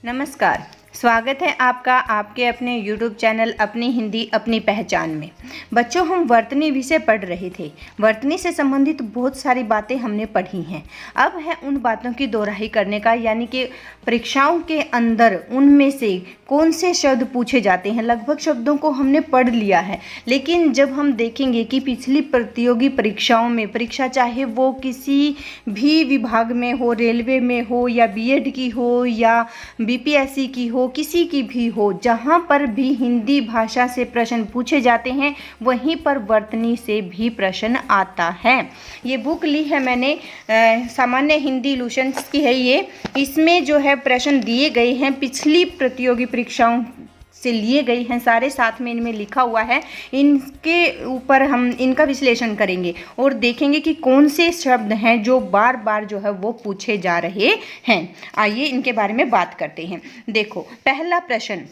नमस्कार, स्वागत है आपका आपके अपने YouTube चैनल अपनी हिंदी अपनी पहचान में। बच्चों, हम वर्तनी विषय पढ़ रहे थे। वर्तनी से संबंधित बहुत सारी बातें हमने पढ़ी हैं। अब है उन बातों की दोहराई करने का, यानी कि परीक्षाओं के अंदर उनमें से कौन से शब्द पूछे जाते हैं। लगभग शब्दों को हमने पढ़ लिया है, लेकिन जब हम देखेंगे कि पिछली प्रतियोगी परीक्षाओं में परीक्षा चाहे वो किसी भी विभाग में हो, रेलवे में हो या बीएड की हो या बीपीएससी की हो, किसी की भी हो, जहाँ पर भी हिंदी भाषा से प्रश्न पूछे जाते हैं वहीं पर वर्तनी से भी प्रश्न आता है। ये बुक ली है मैंने, सामान्य हिंदी लूसेंट्स की है ये। इसमें जो है प्रश्न दिए गए हैं पिछली प्रतियोगी परीक्षाओं से लिए गए हैं, सारे साथ में इनमें लिखा हुआ है। इनके ऊपर हम इनका विश्लेषण करेंगे और देखेंगे कि कौन से शब्द हैं जो बार बार जो है वो पूछे जा रहे हैं। आइए इनके बारे में बात करते हैं। देखो, पहला प्रश्न,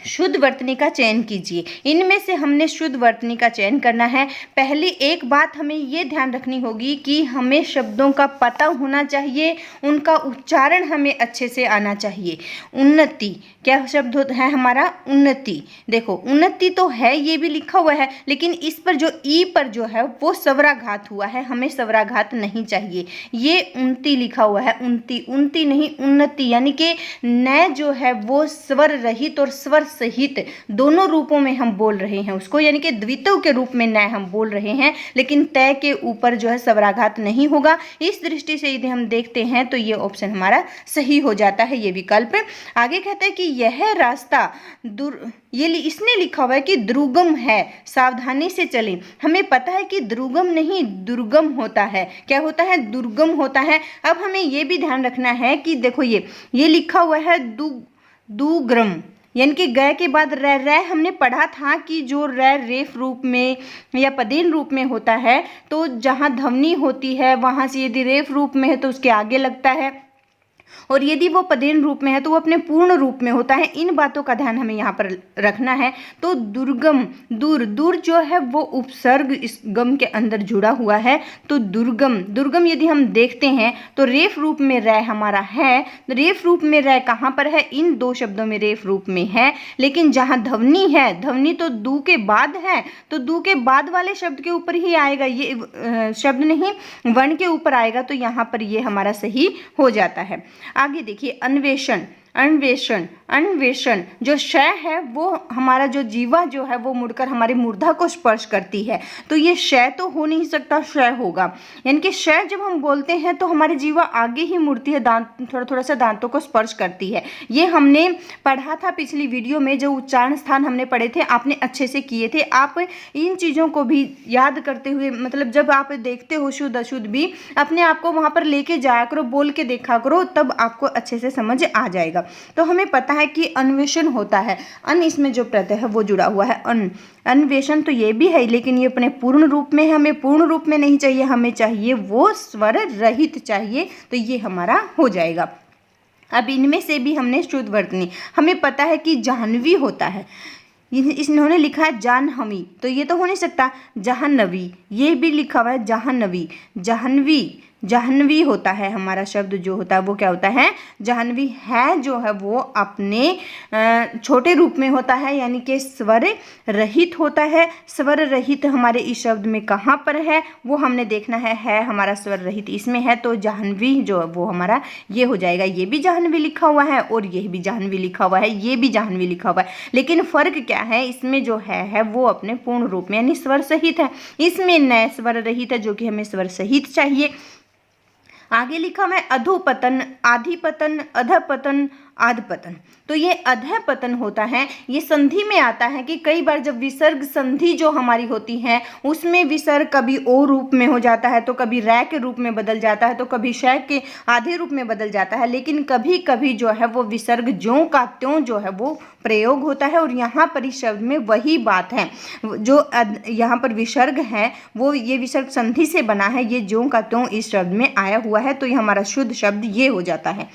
शुद्ध वर्तनी का चयन कीजिए। इनमें से हमने शुद्ध वर्तनी का चयन करना है। पहली एक बात हमें ये ध्यान रखनी होगी कि हमें शब्दों का पता होना चाहिए, उनका उच्चारण हमें अच्छे से आना चाहिए। उन्नति, क्या शब्द है हमारा? उन्नति। देखो, उन्नति तो है, ये भी लिखा हुआ है, लेकिन इस पर जो ई पर जो है वो स्वराघात हुआ है, हमें स्वराघात नहीं चाहिए। ये उन्नति लिखा हुआ है, उन्नति, उन्नति नहीं उन्नति, यानी कि न जो है वो स्वर रहित और स्वर सहित दोनों रूपों में हम बोल रहे हैं उसको, यानी कि द्वित्व के रूप में न हम बोल रहे हैं, लेकिन तय के ऊपर जो है स्वराघात नहीं होगा। इस दृष्टि से यदि हम देखते हैं तो ये ऑप्शन हमारा सही हो जाता है, ये विकल्प। आगे कहते हैं कि यह रास्ता इसने लिखा हुआ है कि दुर्गम है, सावधानी से चलें। हमें पता है कि दुर्गम नहीं दुर्गम होता है। क्या होता है? दुर्गम होता है। अब हमें ये भी ध्यान रखना है कि देखो ये लिखा हुआ है दुग्रम, यानी कि ग के बाद र हमने पढ़ा था कि जो रेफ रूप में या पदेन रूप में होता है, तो जहाँ ध्वनि होती है वहाँ से यदि रेफ रूप में है तो उसके आगे लगता है, और यदि वो पदेन रूप में है तो वो अपने पूर्ण रूप में होता है। इन बातों का ध्यान हमें यहाँ पर रखना है। तो दुर्गम, दूर जो है वो उपसर्ग इस गम के अंदर जुड़ा हुआ है, तो दुर्गम यदि हम देखते हैं तो रेफ रूप में रै हमारा है। रेफ रूप में रै कहाँ पर है? इन दो शब्दों में रेफ रूप में है, लेकिन जहाँ ध्वनि है, ध्वनि तो दू के बाद है, तो दू के बाद वाले शब्द के ऊपर ही आएगा, ये शब्द नहीं वर्ण के ऊपर आएगा, तो यहाँ पर ये हमारा सही हो जाता है। आगे देखिए, अन्वेषण जो शय है वो हमारा जो जीवा जो है वो मुड़कर हमारे मूर्धा को स्पर्श करती है, तो ये शय तो हो नहीं सकता, शय होगा। यानी कि शय जब हम बोलते हैं तो हमारी जीवा आगे ही मुड़ती है, दांत थोड़ा सा दांतों को स्पर्श करती है। ये हमने पढ़ा था पिछली वीडियो में, जो उच्चारण स्थान हमने पढ़े थे, आपने अच्छे से किए थे। आप इन चीज़ों को भी याद करते हुए, मतलब जब आप देखते हो शुद्ध अशुद्ध भी, अपने आप को वहाँ पर लेके जाया करो, बोल के देखा करो, तब आपको अच्छे से समझ आ जाएगा। तो हमें पता है कि अन्वेषण होता है, अन इसमें जो प्रत्यय है वो जुड़ा हुआ है, अन्वेषण तो ये भी है, लेकिन ये अपने पूर्ण रूप में है, हमें पूर्ण रूप में नहीं चाहिए, हमें चाहिए वो स्वर रहित चाहिए, तो ये हमारा हो जाएगा। अब इनमें से भी हमने शुद्ध वर्तनी, हमें पता है कि जाह्नवी होता है, इन्होंने लिखा है जाह्नवी, तो ये तो हो नहीं सकता। जाह्नवी, ये भी लिखा हुआ है जाह्नवी, जाह्नवी होता है हमारा शब्द जो होता है वो क्या होता है? जाह्नवी है, जो है वो अपने छोटे रूप में होता है, यानी कि स्वर रहित होता है। स्वर रहित हमारे इस शब्द में कहाँ पर है वो हमने देखना है हमारा स्वर रहित इसमें है, तो जाह्नवी जो है वो हमारा ये हो जाएगा। ये भी जाह्नवी लिखा हुआ है और ये भी जाह्नवी लिखा हुआ है, ये भी जाह्नवी लिखा हुआ है, लेकिन फर्क क्या है? इसमें जो है वो अपने पूर्ण रूप में यानी स्वर सहित है, इसमें न स्वर रहित है, जो कि हमें स्वर सहित चाहिए। आगे लिखा है अधोपतन, आधिपतन, अधपतन, आधपतन। तो ये अधपतन होता है, ये संधि में आता है कि कई बार जब विसर्ग संधि जो हमारी होती है उसमें विसर्ग कभी ओ रूप में हो जाता है, तो कभी रै के रूप में बदल जाता है, तो कभी शय के आधे रूप में बदल जाता है, लेकिन कभी कभी जो है वो विसर्ग ज्यों का त्यों जो है वो प्रयोग होता है। और यहाँ पर इस शब्द में वही बात है, जो यहाँ पर विसर्ग है वो ये विसर्ग संधि से बना है, ये ज्यों का त्यों इस शब्द में आया हुआ है, तो ये हमारा शुद्ध शब्द ये हो जाता है।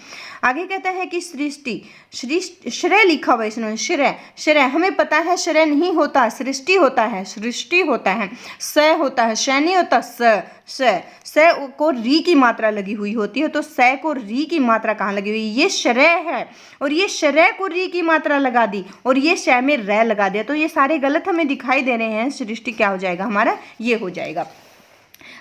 आगे कहता है कि सृष्टि, श्रेय लिखा हुआ है इसमें, श्रेय हमें पता है श्रेय नहीं होता, सृष्टि होता है, सृष्टि होता है, स होता है, श नहीं होता, स स को री की मात्रा लगी हुई होती है, तो स को री की मात्रा कहाँ लगी हुई, ये शरय है और ये शरय को री की मात्रा लगा दी और ये श में रै लगा दिया, तो ये सारे गलत हमें दिखाई दे रहे हैं। सृष्टि क्या हो जाएगा हमारा, ये हो जाएगा।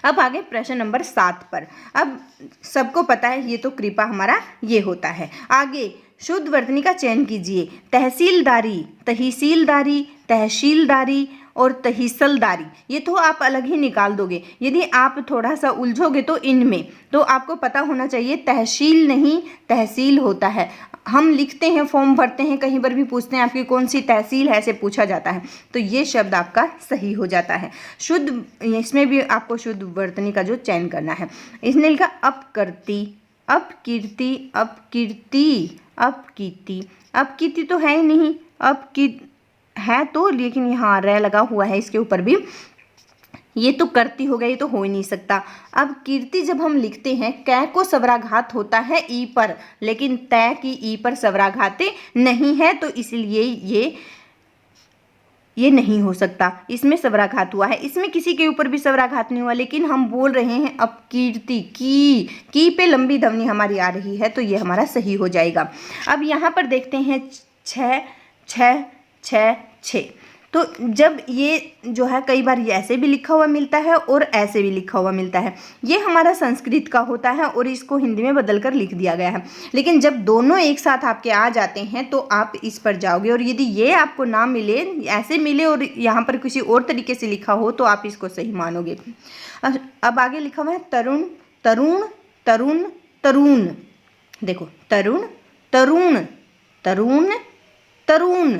अब आगे प्रश्न नंबर 7 पर। अब सबको पता है ये तो कृपा हमारा ये होता है। आगे शुद्ध वर्तनी का चयन कीजिए। तहसीलदारी, तहसीलदारी, तहसीलदारी और तहसीलदारी, ये तो आप अलग ही निकाल दोगे। यदि आप थोड़ा सा उलझोगे तो इनमें तो आपको पता होना चाहिए तहसील नहीं तहसील होता है। हम लिखते हैं, फॉर्म भरते हैं, कहीं पर भी पूछते हैं आपकी कौन सी तहसील है, ऐसे पूछा जाता है, तो ये शब्द आपका सही हो जाता है। शुद्ध, इसमें भी आपको शुद्ध वर्तनी का जो चयन करना है। इसने लिखा अपकृति, अपकीर्ति, अपकीर्ति, अपकीर्ति, अपकीर्ति तो है ही नहीं, अपकीर्ति है तो, लेकिन यहाँ रै लगा हुआ है इसके ऊपर भी, ये तो करती हो गई, ये तो हो ही नहीं सकता। अब कीर्ति जब हम लिखते हैं, कै को स्वराघात होता है ई पर, लेकिन तय की ई पर स्वराघात नहीं है, तो इसलिए ये नहीं हो सकता। इसमें स्वराघात हुआ है, इसमें किसी के ऊपर भी स्वराघात नहीं हुआ, लेकिन हम बोल रहे हैं अब कीर्ति की पे लंबी ध्वनि हमारी आ रही है, तो ये हमारा सही हो जाएगा। अब यहाँ पर देखते हैं 6 6 6 6, तो जब ये जो है कई बार ये ऐसे भी लिखा हुआ मिलता है और ऐसे भी लिखा हुआ मिलता है, ये हमारा संस्कृत का होता है और इसको हिंदी में बदल कर लिख दिया गया है। लेकिन जब दोनों एक साथ आपके आ जाते हैं तो आप इस पर जाओगे, और यदि ये आपको ना मिले, ऐसे मिले और यहाँ पर किसी और तरीके से लिखा हो, तो आप इसको सही मानोगे। अब आगे लिखा हुआ है तरुण, तरुण, तरुण, तरुण। देखो तरुण, तरुण, तरुण, तरुण,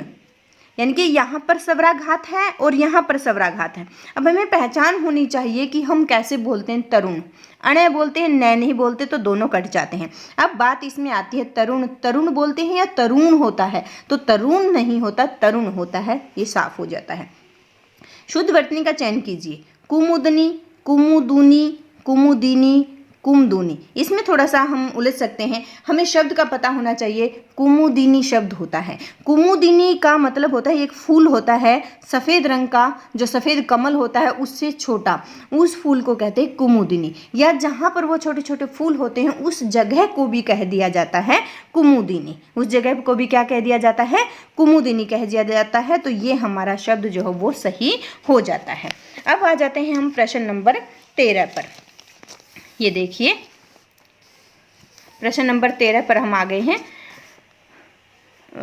यानी कि यहाँ पर स्वराघात है और यहाँ पर स्वराघात है। अब हमें पहचान होनी चाहिए कि हम कैसे बोलते हैं। तरुण अणय बोलते हैं, नय नहीं बोलते, तो दोनों कट जाते हैं। अब बात इसमें आती है तरुण, तरुण बोलते हैं या तरुण होता है, तो तरुण नहीं होता, तरुण होता है, ये साफ हो जाता है। शुद्ध वर्तनी का चयन कीजिए। कुमुदनी, कुमुदुनी, कुमुदिनी, कुमदुनी, इसमें थोड़ा सा हम उलझ सकते हैं, हमें शब्द का पता होना चाहिए। कुमुदिनी शब्द होता है, कुमुदिनी का मतलब होता है एक फूल होता है सफ़ेद रंग का, जो सफ़ेद कमल होता है उससे छोटा, उस फूल को कहते हैं कुमुदिनी, या जहाँ पर वो छोटे छोटे फूल होते हैं उस जगह को भी कह दिया जाता है कुमुदिनी, उस जगह को भी क्या कह दिया जाता है, कुमुदिनी कह दिया जाता है। तो ये हमारा शब्द जो है वो सही हो जाता है। अब आ जाते हैं हम प्रश्न नंबर 13 पर। ये देखिए प्रश्न नंबर 13 पर हम आ गए हैं।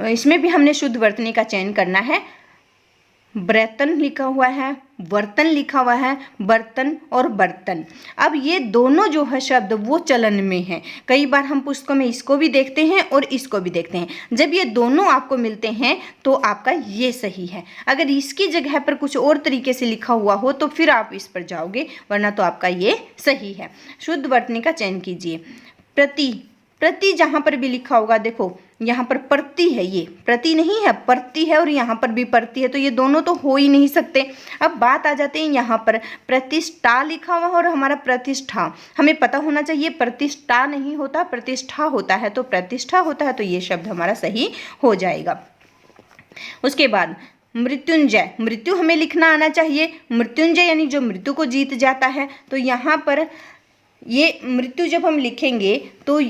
इसमें भी हमने शुद्ध वर्तनी का चयन करना है। बर्तन लिखा हुआ है, बर्तन लिखा हुआ है, बर्तन और बर्तन। अब ये दोनों जो है शब्द वो चलन में हैं। कई बार हम पुस्तकों में इसको भी देखते हैं और इसको भी देखते हैं। जब ये दोनों आपको मिलते हैं तो आपका ये सही है। अगर इसकी जगह पर कुछ और तरीके से लिखा हुआ हो तो फिर आप इस पर जाओगे, वरना तो आपका ये सही है। शुद्ध वर्तनी का चयन कीजिए। प्रति, प्रति जहाँ पर भी लिखा होगा, देखो यहाँ पर प्रति है, ये प्रति नहीं है, प्रति है, और यहाँ पर भी प्रति है, तो ये दोनों तो हो ही नहीं सकते। अब बात आ जाते हैं यहाँ पर प्रतिष्ठा लिखा हुआ और हमारा प्रतिष्ठा, हमें पता होना चाहिए प्रतिष्ठा नहीं होता, प्रतिष्ठा होता है, तो प्रतिष्ठा होता है, तो ये शब्द हमारा सही हो जाएगा। उसके बाद मृत्युंजय, मृत्यु हमें लिखना आना चाहिए। मृत्युंजय यानी जो मृत्यु को जीत जाता है, तो यहाँ पर ये मृत्यु जब हम लिखेंगे तो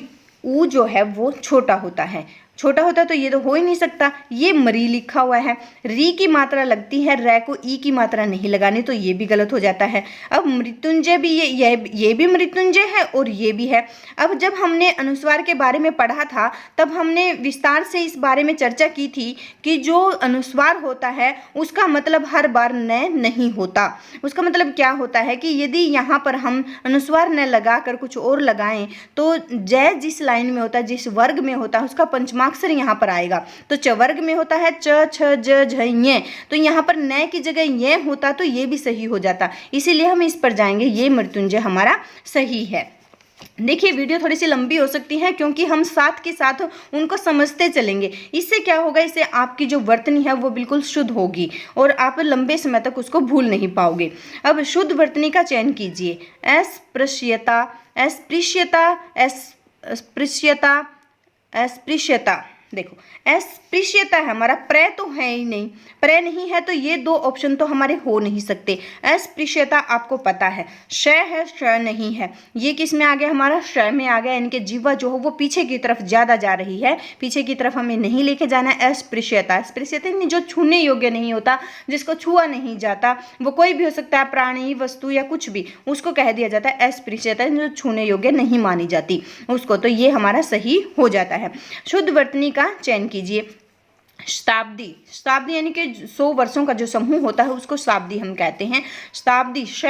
ऊ जो है वो छोटा होता है, छोटा होता है, तो ये तो हो ही नहीं सकता। ये मरी लिखा हुआ है, री की मात्रा लगती है, रै को ई की मात्रा नहीं लगानी, तो ये भी गलत हो जाता है। अब मृत्युंजय भी ये भी मृत्युंजय है और ये भी है। अब जब हमने अनुस्वार के बारे में पढ़ा था तब हमने विस्तार से इस बारे में चर्चा की थी कि जो अनुस्वार होता है उसका मतलब हर बार न नहीं होता। उसका मतलब क्या होता है कि यदि यहाँ पर हम अनुस्वार न लगा कर कुछ और लगाएं तो जय जिस लाइन में होता है, जिस वर्ग में होता है, उसका पंचमाक्षर यहाँ पर आएगा। तो च वर्ग में होता है च छ ज झ ञ, तो यहाँ पर न की जगह ये होता तो ये भी सही हो जाता, इसीलिए हम इस पर जाएंगे। ये मृत्युंजय हमारा सही है। देखिए वीडियो थोड़ी सी लंबी हो सकती है क्योंकि हम साथ के साथ उनको समझते चलेंगे। इससे क्या होगा, इससे आपकी जो वर्तनी है वो बिल्कुल शुद्ध होगी और आप लंबे समय तक उसको भूल नहीं पाओगे। अब शुद्ध वर्तनी का चयन कीजिए। अस्पृश्यता, अस्पृश्यता, अस्पृश्यता, अस्पृश्यता, देखो अस्पृश्यता है हमारा, प्रय तो है ही नहीं, प्रय नहीं है तो ये दो ऑप्शन तो हमारे हो नहीं सकते। अस्पृश्यता आपको पता है, श है श नहीं है, ये किस में आ गया हमारा, श में आ गया। इनके जीवा जो हो वो पीछे की तरफ ज़्यादा जा रही है, पीछे की तरफ हमें नहीं लेके जाना है। अस्पृश्यता, अस्पृश्यता जो छूने योग्य नहीं होता, जिसको छुआ नहीं जाता, वो कोई भी हो सकता है, प्राणी, वस्तु या कुछ भी, उसको कह दिया जाता है अस्पृश्यता, जो छूने योग्य नहीं मानी जाती उसको। तो ये हमारा सही हो जाता है। शुद्ध वर्तनी का चयन कीजिए। शताब्दी, शताब्दी यानी कि 100 वर्षों का जो समूह होता है उसको शताब्दी हम कहते हैं। शताब्दी श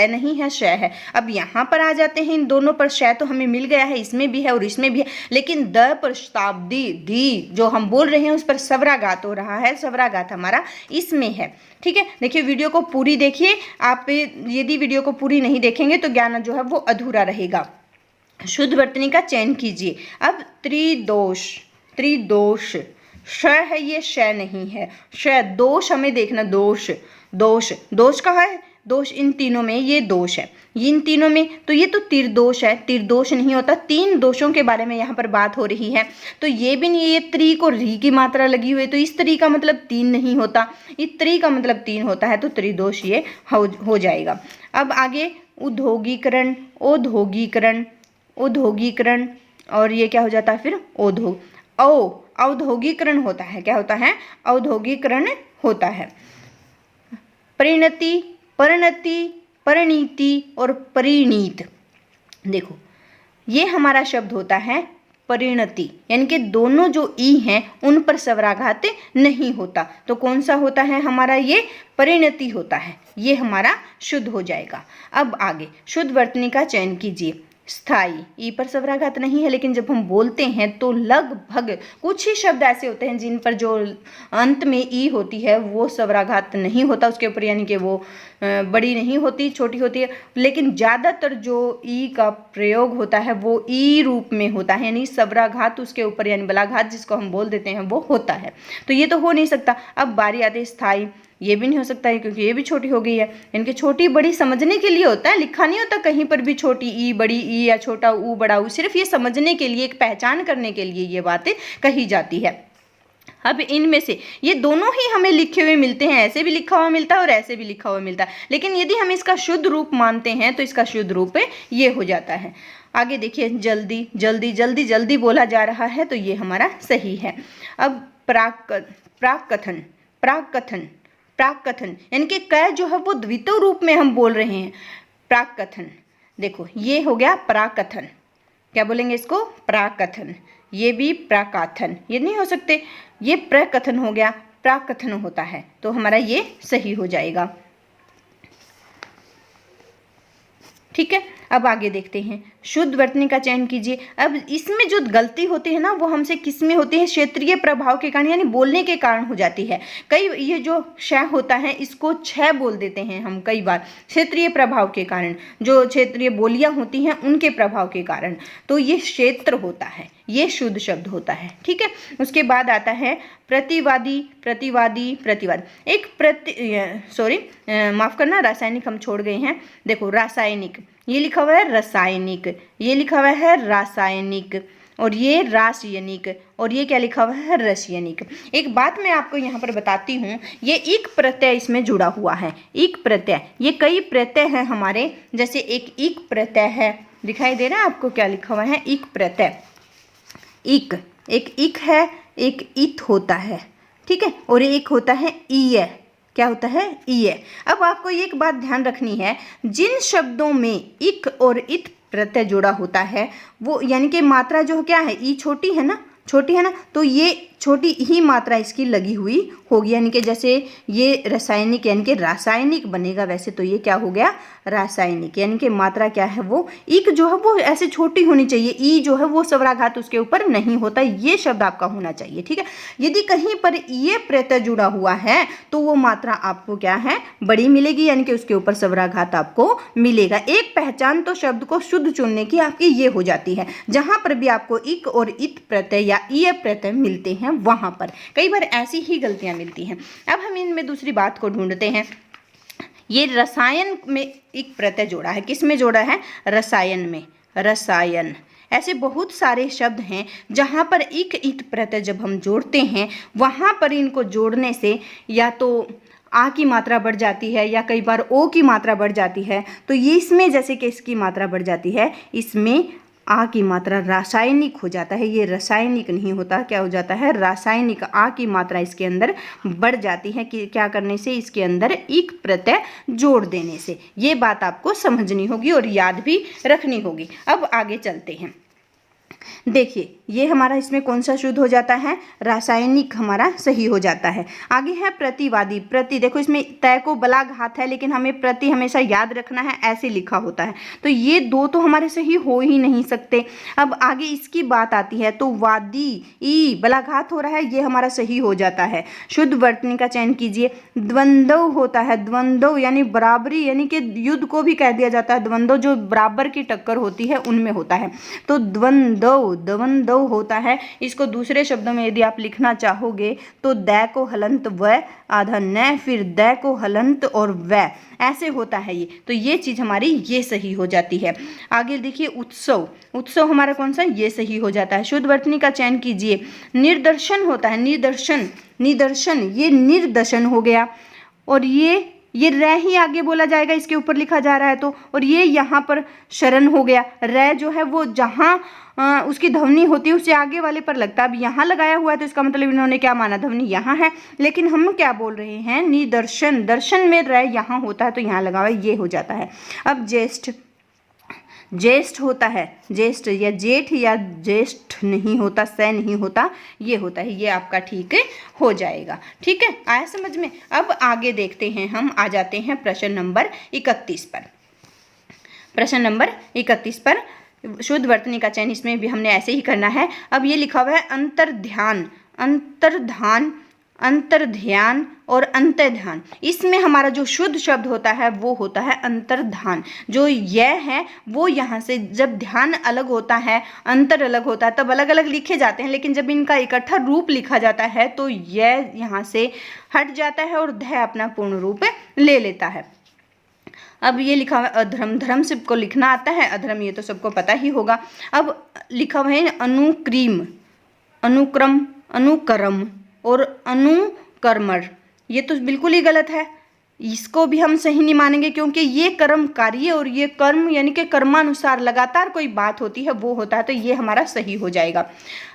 नहीं है, श है। अब यहाँ पर आ जाते हैं, इन दोनों पर श तो हमें मिल गया है, इसमें भी है और इसमें भी है, लेकिन द पर शताब्दी दी जो हम बोल रहे हैं उस पर स्वराघात हो रहा है, स्वराघात हमारा इसमें है। ठीक है, देखिए वीडियो को पूरी देखिए। आप यदि वीडियो को पूरी नहीं देखेंगे तो ज्ञान जो है वो अधूरा रहेगा। शुद्ध वर्तनी का चयन कीजिए। अब त्रिदोष, त्रिदोष श है, ये श नहीं है, श। दोष हमें देखना, दोष, दोष, दोष कहाँ है, दोष इन तीनों में, ये दोष है इन तीनों में, तो ये तो त्रिदोष है, त्रिदोष नहीं होता। 3 दोषों के बारे में यहाँ पर बात हो रही है, तो ये भी नहीं, ये त्रि को री की मात्रा लगी हुई है, तो इस त्रि का मतलब 3 नहीं होता, इस त्रि का मतलब 3 होता है, तो त्रिदोष ये हो जाएगा। अब आगे उद्योगीकरण, औद्योगीकरण, औद्योगीकरण, और ये क्या हो जाता है फिर औद्योगीकरण होता है, क्या होता है, औद्योगीकरण होता है। परिणति, परिणति, परिणीति और परिणीत, देखो ये हमारा शब्द होता है परिणति, यानी कि दोनों जो ई हैं उन पर स्वराघात नहीं होता, तो कौन सा होता है हमारा, ये परिणति होता है, ये हमारा शुद्ध हो जाएगा। अब आगे शुद्ध वर्तनी का चयन कीजिए। स्थाई, ई पर स्वराघात नहीं है, लेकिन जब हम बोलते हैं तो लगभग कुछ ही शब्द ऐसे होते हैं जिन पर जो अंत में ई होती है वो स्वराघात नहीं होता उसके ऊपर, यानी कि वो बड़ी नहीं होती, छोटी होती है, लेकिन ज़्यादातर जो ई का प्रयोग होता है वो ई रूप में होता है, यानी स्वराघात उसके ऊपर, यानी बलाघात जिसको हम बोल देते हैं वो होता है, तो ये तो हो नहीं सकता। अब बारी आती है स्थाई, ये भी नहीं हो सकता है क्योंकि ये भी छोटी हो गई है। इनके छोटी बड़ी समझने के लिए होता है, लिखा नहीं होता कहीं पर भी छोटी ई, बड़ी ई या छोटा ऊ, बड़ा ऊ, सिर्फ ये समझने के लिए, एक पहचान करने के लिए ये बातें कही जाती है। अब इनमें से ये दोनों ही हमें लिखे हुए मिलते हैं, ऐसे भी लिखा हुआ मिलता है और ऐसे भी लिखा हुआ मिलता है, लेकिन यदि हम इसका शुद्ध रूप मानते हैं तो इसका शुद्ध रूप ये हो जाता है। आगे देखिए, जल्दी जल्दी जल्दी जल्दी बोला जा रहा है, तो ये हमारा सही है। अब प्राक्कथन, प्राक्कथन, प्राक्कथन यानी कि क जो है वो द्वितीय रूप में हम बोल रहे हैं, प्राक्कथन। देखो ये हो गया प्राकथन, क्या बोलेंगे इसको, प्राकथन। ये भी प्राकथन, ये नहीं हो सकते, ये प्रकथन हो गया, प्राकथन होता है, तो हमारा ये सही हो जाएगा। ठीक है, अब आगे देखते हैं, शुद्ध वर्तनी का चयन कीजिए। अब इसमें जो गलती होती है ना वो हमसे किस में होती है, क्षेत्रीय प्रभाव के कारण, यानी बोलने के कारण हो जाती है। कई ये जो श होता है इसको छ बोल देते हैं हम कई बार, क्षेत्रीय प्रभाव के कारण, जो क्षेत्रीय बोलियां होती हैं उनके प्रभाव के कारण, तो ये क्षेत्र होता है, ये शुद्ध शब्द होता है। ठीक है, उसके बाद आता है प्रतिवादी, प्रतिवादी, प्रतिवाद। एक माफ करना, रासायनिक हम छोड़ गए हैं। देखो रासायनिक, ये लिखा हुआ है रासायनिक, ये लिखा हुआ है रासायनिक, और ये रासायनिक, और ये क्या लिखा हुआ है, रसायनिक। एक बात मैं आपको यहाँ पर बताती हूँ, ये इक प्रत्यय इसमें जुड़ा हुआ है, इक प्रत्यय, ये कई प्रत्यय हैं हमारे, जैसे एक इक प्रत्यय है, दिखाई दे रहा है आपको क्या लिखा हुआ है, इक प्रत्यय, इक, एक इक है, एक इत होता है, ठीक है, और एक होता है ईय, क्या होता है, ईय। अब आपको एक बात ध्यान रखनी है, जिन शब्दों में इक और इत प्रत्यय जुड़ा होता है वो, यानी कि मात्रा जो क्या है, ई छोटी है ना, छोटी है ना, तो ये छोटी ही मात्रा इसकी लगी हुई होगी, यानी कि जैसे ये रासायनिक यानी कि रासायनिक बनेगा, वैसे तो ये क्या हो गया, रासायनिक, यानी कि मात्रा क्या है वो, इक जो है वो ऐसे छोटी होनी चाहिए, ई जो है वो स्वराघात उसके ऊपर नहीं होता, ये शब्द आपका होना चाहिए। ठीक है, यदि कहीं पर ये प्रत्यय जुड़ा हुआ है तो वो मात्रा आपको क्या है, बड़ी मिलेगी, यानी कि उसके ऊपर स्वराघात आपको मिलेगा। एक पहचान तो शब्द को शुद्ध चुनने की आपकी ये हो जाती है, जहां पर भी आपको इक और इत प्रत्यय या ईय प्रत्यय मिलते हैं वहां पर कई बार ऐसी ही गलतियां मिलती हैं। अब हम इनमें दूसरी बात को ढूंढते हैं। ये रसायन में एक प्रत्यय जोड़ा है, किस में जोड़ा है, रसायन में, रसायन, ऐसे बहुत सारे शब्द हैं जहाँ पर इक इत प्रत्यय जब हम जोड़ते हैं वहाँ पर इनको जोड़ने से या तो आ की मात्रा बढ़ जाती है या कई बार ओ की मात्रा बढ़ जाती है। तो ये इसमें जैसे कि इसकी मात्रा बढ़ जाती है, इसमें आ की मात्रा रासायनिक हो जाता है। ये रासायनिक नहीं होता, क्या हो जाता है, रासायनिक। आ की मात्रा इसके अंदर बढ़ जाती है कि क्या करने से, इसके अंदर इक प्रत्यय जोड़ देने से। ये बात आपको समझनी होगी और याद भी रखनी होगी। अब आगे चलते हैं। देखिए ये हमारा इसमें कौन सा शुद्ध हो जाता है, रासायनिक हमारा सही हो जाता है। आगे है प्रतिवादी। प्रति, देखो इसमें तय को बला घात है लेकिन हमें प्रति हमेशा याद रखना है, ऐसे लिखा होता है। तो ये दो तो हमारे सही हो ही नहीं सकते। अब आगे इसकी बात आती है तो वादी, ई बला घात हो रहा है, ये हमारा सही हो जाता है। शुद्ध वर्तनी का चयन कीजिए। द्वंद्व होता है, द्वंद्व यानी बराबरी, यानी कि युद्ध को भी कह दिया जाता है। द्वंद्व जो बराबर की टक्कर होती है उनमें होता है। तो द्वंद्व होता है। इसको दूसरे शब्दों में यदि आप लिखना चाहोगे तो दै को हलंत व आधा न, फिर दै को हलंत और व, ऐसे होता है ये। तो ये चीज हमारी ये सही हो जाती है। आगे देखिए उत्सव। उत्सव हमारा कौन सा, ये सही हो जाता है। शुद्ध वर्तनी का चयन कीजिए। निर्दर्शन होता है, निदर्शन, निदर्शन, ये निर्दर्शन हो गया। और ये रह ही आगे बोला जाएगा, इसके ऊपर लिखा जा रहा है तो। और ये यहाँ पर शरण हो गया। रह जो है वो जहाँ उसकी ध्वनि होती है उससे आगे वाले पर लगता है। अब यहाँ लगाया हुआ है तो इसका मतलब इन्होंने क्या माना, ध्वनि यहाँ है, लेकिन हम क्या बोल रहे हैं, निदर्शन, दर्शन में रह यहाँ होता है तो यहाँ लगा हुआ है, ये हो जाता है। अब ज्येष्ठ, ज्येष्ठ होता है, ज्येष्ठ या जेठ या ज्येष्ठ नहीं होता, स नहीं होता, ये होता है। ये आपका ठीक हो जाएगा। ठीक है, आया समझ में। अब आगे देखते हैं, हम आ जाते हैं प्रश्न नंबर 31 पर। प्रश्न नंबर 31 पर शुद्ध वर्तनी का चयन इसमें भी हमने ऐसे ही करना है। अब ये लिखा हुआ है अंतर्ध्यान, अंतर्धान, अंतर्ध्यान और अंतर्ध्यान। इसमें हमारा जो शुद्ध शब्द होता है वो होता है अंतर्धान। जो यह है वो यहाँ से जब ध्यान अलग होता है, अंतर अलग होता है, तब अलग अलग लिखे जाते हैं, लेकिन जब इनका इकट्ठा रूप लिखा जाता है तो यह यहाँ से हट जाता है और ध अपना पूर्ण रूप ले लेता है। अब ये लिखा हुआ है अधर्म, धर्म सबको लिखना आता है, अधर्म ये तो सबको पता ही होगा। अब लिखा हुआ है अनुक्रीम, अनुक्रम, अनुकरम और अनुकर्मर, ये तो बिल्कुल ही गलत है। इसको भी हम सही नहीं मानेंगे क्योंकि ये कर्म कार्य और ये कर्म यानी कि कर्मानुसार लगातार कोई बात होती है वो होता है, तो ये हमारा सही हो जाएगा।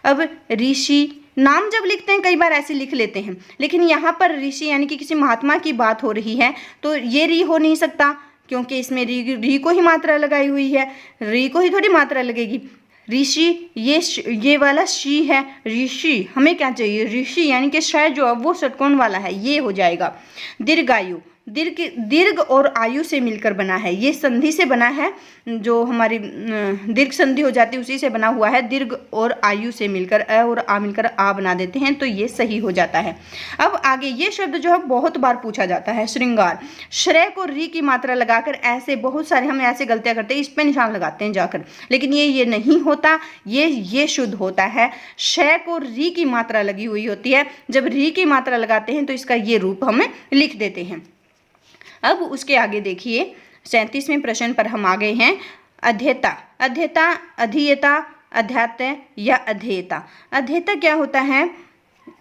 अब ऋषि, नाम जब लिखते हैं कई बार ऐसे लिख लेते हैं, लेकिन यहाँ पर ऋषि यानी कि किसी महात्मा की बात हो रही है तो ये री हो नहीं सकता क्योंकि इसमें री को ही मात्रा लगाई हुई है, री को ही थोड़ी मात्रा लगेगी। ऋषि, ये वाला शी है, ऋषि, हमें क्या चाहिए, ऋषि यानी कि शय जो है वो षटकोण वाला है, ये हो जाएगा। दीर्घायु, दीर्घ और आयु से मिलकर बना है, ये संधि से बना है, जो हमारी दीर्घ संधि हो जाती है उसी से बना हुआ है। दीर्घ और आयु से मिलकर अ और आ मिलकर आ बना देते हैं तो ये सही हो जाता है। अब आगे ये शब्द जो है बहुत बार पूछा जाता है, श्रृंगार। श्रेय को री की मात्रा लगाकर ऐसे बहुत सारे हम ऐसे गलतियां करते हैं, इस पे निशान लगाते हैं जाकर, लेकिन ये नहीं होता, ये शुद्ध होता है। शय को री की मात्रा लगी हुई होती है, जब री की मात्रा लगाते हैं तो इसका ये रूप हम लिख देते हैं। अब उसके आगे देखिए 37वें प्रश्न पर हम आ गए हैं। अध्येता, अध्येता, अधीयता, अध्यात्य या अध्येता। अध्येता क्या होता है,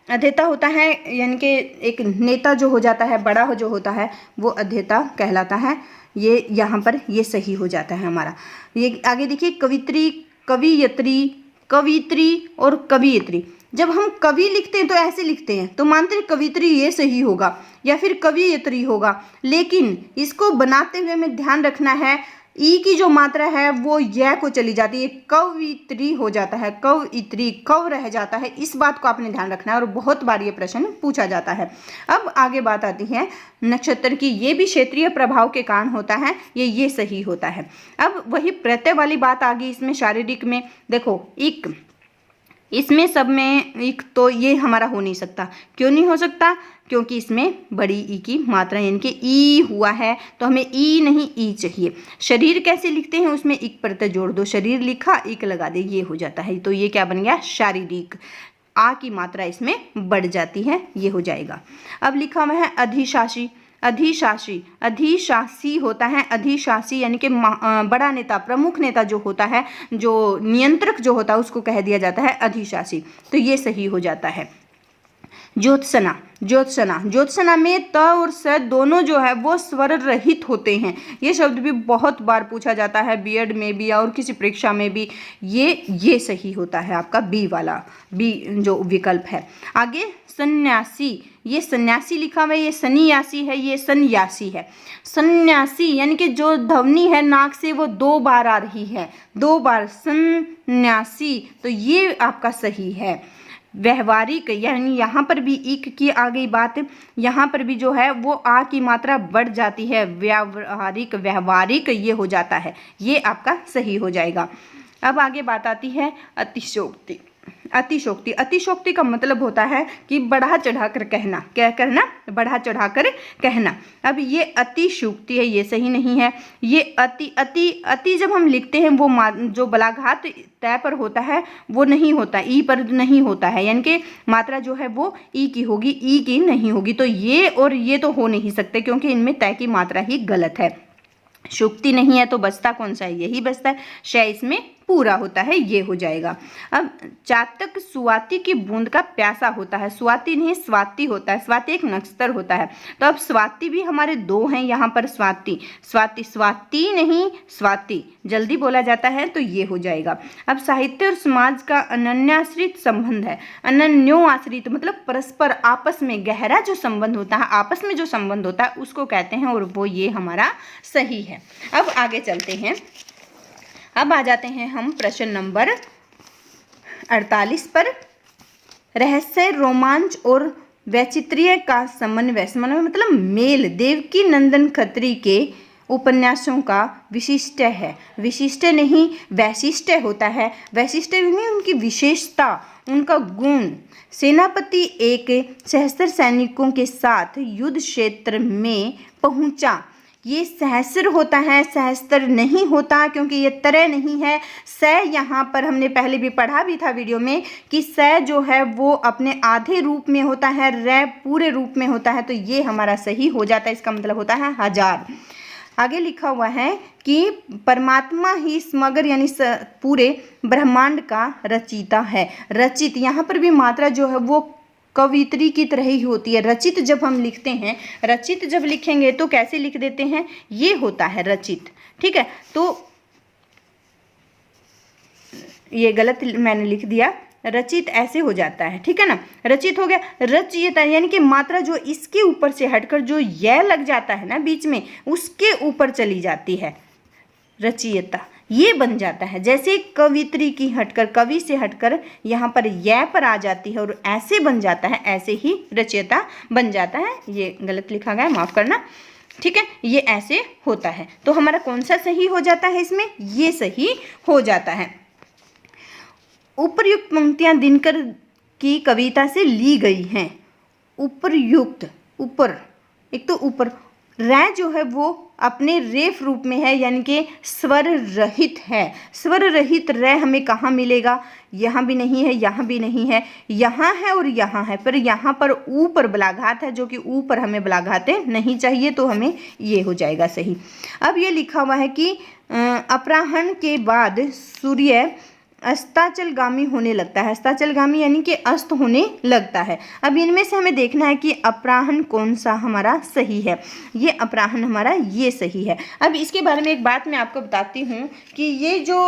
अध्येता होता है यानी कि एक नेता जो हो जाता है, बड़ा जो होता है वो अध्येता कहलाता है। ये यहाँ पर ये सही हो जाता है हमारा। ये आगे देखिए कवित्री, कवियत्री, कवित्री और कवियत्री। जब हम कवि लिखते हैं तो ऐसे लिखते हैं तो मानते हैं कवित्री ये सही होगा या फिर कवियत्री होगा, लेकिन इसको बनाते हुए हमें ध्यान रखना है ई की जो मात्रा है वो य को चली जाती है, कवित्री हो जाता है, कवित्री, कव रह जाता है। इस बात को आपने ध्यान रखना है और बहुत बार ये प्रश्न पूछा जाता है। अब आगे बात आती है नक्षत्र की, ये भी क्षेत्रीय प्रभाव के कारण होता है, ये सही होता है। अब वही प्रत्यय वाली बात आ गई इसमें शारीरिक में। देखो इक, इसमें सब में एक तो ये हमारा हो नहीं सकता। क्यों नहीं हो सकता, क्योंकि इसमें बड़ी ई की मात्रा यानी कि ई हुआ है तो हमें ई नहीं ई चाहिए। शरीर कैसे लिखते हैं, उसमें इक प्रत्यय जोड़ दो, शरीर लिखा इक लगा दे, ये हो जाता है। तो ये क्या बन गया, शारीरिक। आ की मात्रा इसमें बढ़ जाती है, ये हो जाएगा। अब लिखा हुआ है अधिशासी, अधिशासी, अधिशासी होता है, अधिशासी यानी कि बड़ा नेता, प्रमुख नेता जो होता है, जो नियंत्रक जो होता है, उसको कह दिया जाता है अधिशासी। तो ये सही हो जाता है। ज्योत्सना, ज्योत्सना, ज्योत्सना में त और स दोनों जो है वो स्वर रहित होते हैं। ये शब्द भी बहुत बार पूछा जाता है बीएड में भी और किसी परीक्षा में भी। ये सही होता है आपका बी वाला, बी जो विकल्प है। आगे सन्यासी, ये सन्यासी लिखा हुआ है, ये सन्यासी है, ये सन्यासी है। सन्यासी यानी कि जो ध्वनि है नाक से वो 2 बार आ रही है, 2 बार, सन्यासी। तो ये आपका सही है। व्यवहारिक, यानी यहाँ पर भी इक की आ गई बात, यहाँ पर भी जो है वो आ की मात्रा बढ़ जाती है, व्यावहारिक, व्यवहारिक ये हो जाता है, ये आपका सही हो जाएगा। अब आगे बात आती है अतिशयोक्ति। अतिशयोक्ति, अतिशयोक्ति का मतलब होता है कि बढ़ा चढ़ाकर कहना, क्या करना, बढ़ा चढ़ाकर कहना। अब ये अतिशयोक्ति है, ये सही नहीं है। ये अति, अति, अति जब हम लिखते हैं वो जो बलाघात तय पर होता है वो नहीं होता, ई पर नहीं होता है, यानी कि मात्रा जो है वो ई की होगी, ई की नहीं होगी। तो ये और ये तो हो नहीं सकते क्योंकि इनमें तय की मात्रा ही गलत है। शुक्ति नहीं है तो बचता कौन सा है, यही बचता है, शय इसमें पूरा होता है, ये हो जाएगा। अब चातक स्वाति की बूंद का प्यासा होता है, स्वाति नहीं स्वाति होता है, स्वाति एक नक्षत्र होता है। तो अब स्वाति भी हमारे 2 हैं यहाँ पर, स्वाति, स्वाति, स्वाति नहीं स्वाति, जल्दी बोला जाता है तो ये हो जाएगा। अब साहित्य और समाज का अनन्याश्रित संबंध है, अनन्यो आश्रित मतलब परस्पर आपस में गहरा जो संबंध होता है, आपस में जो संबंध होता है उसको कहते हैं, और वो ये हमारा सही है। अब आगे चलते हैं, अब आ जाते हैं हम प्रश्न नंबर 48 पर। रहस्य, रोमांच और वैचित्र्य का समन्वय, समन्वय मतलब मेल देवकी नंदन खत्री के उपन्यासों का विशिष्ट है, विशिष्ट नहीं वैशिष्ट होता है, वैशिष्ट नहीं उनकी विशेषता, उनका गुण। सेनापति एक सहस्त्र सैनिकों के साथ युद्ध क्षेत्र में पहुंचा, ये सहस्र होता है, सहस्त्र नहीं होता क्योंकि ये तरह नहीं है। स यहाँ पर हमने पहले भी पढ़ा भी था वीडियो में कि स जो है वो अपने आधे रूप में होता है, र पूरे रूप में होता है, तो ये हमारा सही हो जाता है, इसका मतलब होता है 1000। आगे लिखा हुआ है कि परमात्मा ही समग्र यानी पूरे ब्रह्मांड का रचिता है। रचित, यहाँ पर भी मात्रा जो है वो कवित्री की तरह ही होती है। रचित जब हम लिखते हैं, रचित जब लिखेंगे तो कैसे लिख देते हैं, ये होता है रचित, ठीक है। तो ये गलत मैंने लिख दिया, रचित ऐसे हो जाता है, ठीक है ना, रचित हो गया। रचयिता यानी कि मात्रा जो इसके ऊपर से हटकर जो यह लग जाता है ना बीच में, उसके ऊपर चली जाती है, रचयिता ये बन जाता है। जैसे कवित्री की हटकर, कवि से हटकर यहाँ पर यह पर आ जाती है और ऐसे बन जाता है, ऐसे ही रचयिता बन जाता है। ये गलत लिखा गया, माफ करना, ठीक है, ये ऐसे होता है। तो हमारा कौन सा सही हो जाता है इसमें, ये सही हो जाता है। उपर्युक्त पंक्तियां दिनकर की कविता से ली गई हैं। उपर्युक्त, ऊपर, एक तो ऊपर, रै जो है वो अपने रेफ रूप में है यानी कि स्वर रहित है। स्वर रहित रै हमें कहाँ मिलेगा, यहाँ भी नहीं है, यहाँ भी नहीं है, यहाँ है और यहाँ है, पर यहाँ पर ऊपर बलाघात है, जो कि ऊपर हमें बलाघाते नहीं चाहिए, तो हमें ये हो जाएगा सही। अब ये लिखा हुआ है कि अपराह्न के बाद सूर्य अस्ताचलगामी होने लगता है। अस्ताचलगामी यानी कि अस्त होने लगता है। अब इनमें से हमें देखना है कि अपराह्न कौन सा हमारा सही है। ये अपराह्न हमारा ये सही है। अब इसके बारे में एक बात मैं आपको बताती हूँ कि ये जो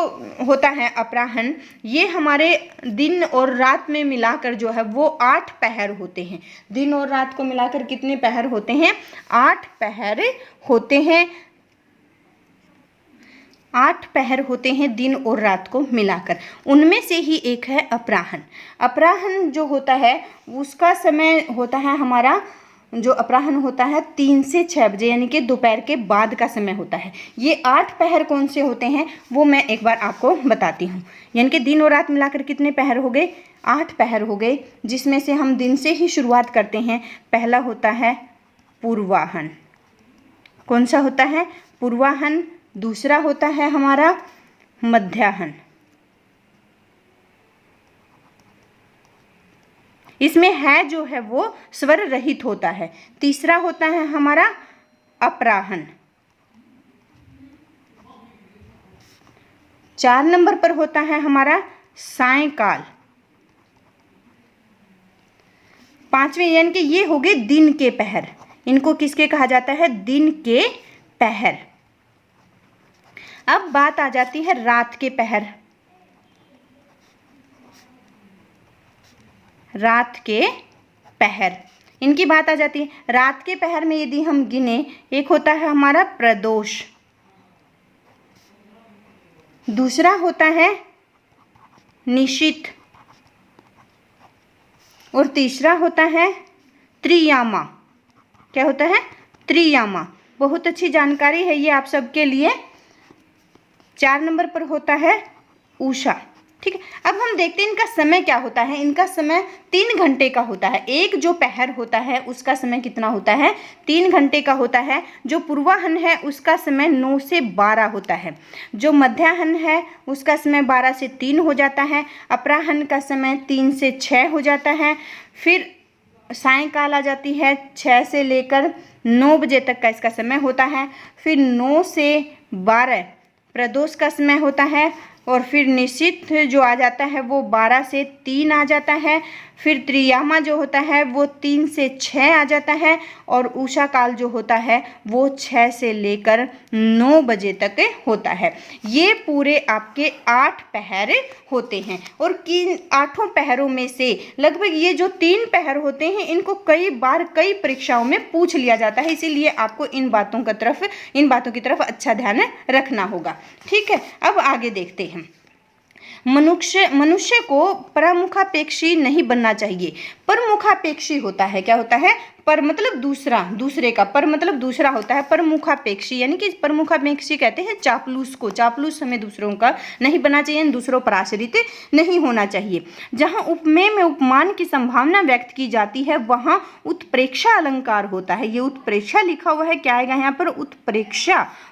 होता है अपराह्न, ये हमारे दिन और रात में मिलाकर जो है वो 8 पहर होते हैं। दिन और रात को मिलाकर कितने पहर होते हैं, 8 पहर होते हैं। 8 पहर होते हैं दिन और रात को मिलाकर, उनमें से ही एक है अपराह्न। अपराह्न जो होता है उसका समय होता है हमारा, जो अपराह्न होता है 3 से 6 बजे यानी कि दोपहर के बाद का समय होता है। ये 8 पहर कौन से होते हैं वो मैं एक बार आपको बताती हूँ। यानी कि दिन और रात मिलाकर कितने पहर हो गए, 8 पहर हो गए, जिसमें से हम दिन से ही शुरुआत करते हैं। पहला होता है पूर्वाह्न, कौन सा होता है, पूर्वाह्न। दूसरा होता है हमारा मध्याह्न, इसमें है जो है वो स्वर रहित होता है। तीसरा होता है हमारा अपराह्न। 4 नंबर पर होता है हमारा सायंकाल। 5वें यानी कि ये हो गए दिन के पहर, इनको किसके कहा जाता है? दिन के पहर। अब बात आ जाती है रात के पहर। रात के पहर, इनकी बात आ जाती है। रात के पहर में यदि हम गिने, एक होता है हमारा प्रदोष, दूसरा होता है निशित, और तीसरा होता है त्रियामा। क्या होता है? त्रियामा। बहुत अच्छी जानकारी है ये आप सबके लिए। 4 नंबर पर होता है उषा। ठीक है, अब हम देखते हैं इनका समय क्या होता है। इनका समय 3 घंटे का होता है। एक जो पहर होता है उसका समय कितना होता है? 3 घंटे का होता है। जो पूर्वाहन है उसका समय 9 से 12 होता है। जो मध्याह्न है उसका समय 12 से 3 हो जाता है। अपराह्न का समय 3 से 6 हो जाता है। फिर सायंकाल आ जाती है, 6 से लेकर 9 बजे तक का इसका समय होता है। फिर 9 से 12 प्रदोष का समय होता है, और फिर निशित जो आ जाता है वो 12 से 3 आ जाता है। फिर त्रियामा जो होता है वो 3 से 6 आ जाता है, और उषा काल जो होता है वो 6 से लेकर 9 बजे तक होता है। ये पूरे आपके 8 पहर होते हैं, और किन 8 पहरों में से लगभग ये जो 3 पहर होते हैं इनको कई बार कई परीक्षाओं में पूछ लिया जाता है, इसीलिए आपको इन बातों की तरफ अच्छा ध्यान रखना होगा। ठीक है, अब आगे देखते हैं। मनुष्य को परमुखापेक्षी नहीं बनना चाहिए। परमुखापेक्षी होता है, क्या होता है? पर मतलब दूसरे का, पर मतलब दूसरा होता है। परमुखापेक्षी यानी कि परमुखापेक्षी कहते हैं चापलूस को। चापलूस हमें दूसरों का नहीं बनना चाहिए, दूसरों पर आश्रित नहीं होना चाहिए। जहाँ उपमेय में उपमान की संभावना व्यक्त की जाती है वहाँ उत्प्रेक्षा अलंकार होता है। ये उत्प्रेक्षा लिखा हुआ है, क्या आएगा यहाँ पर?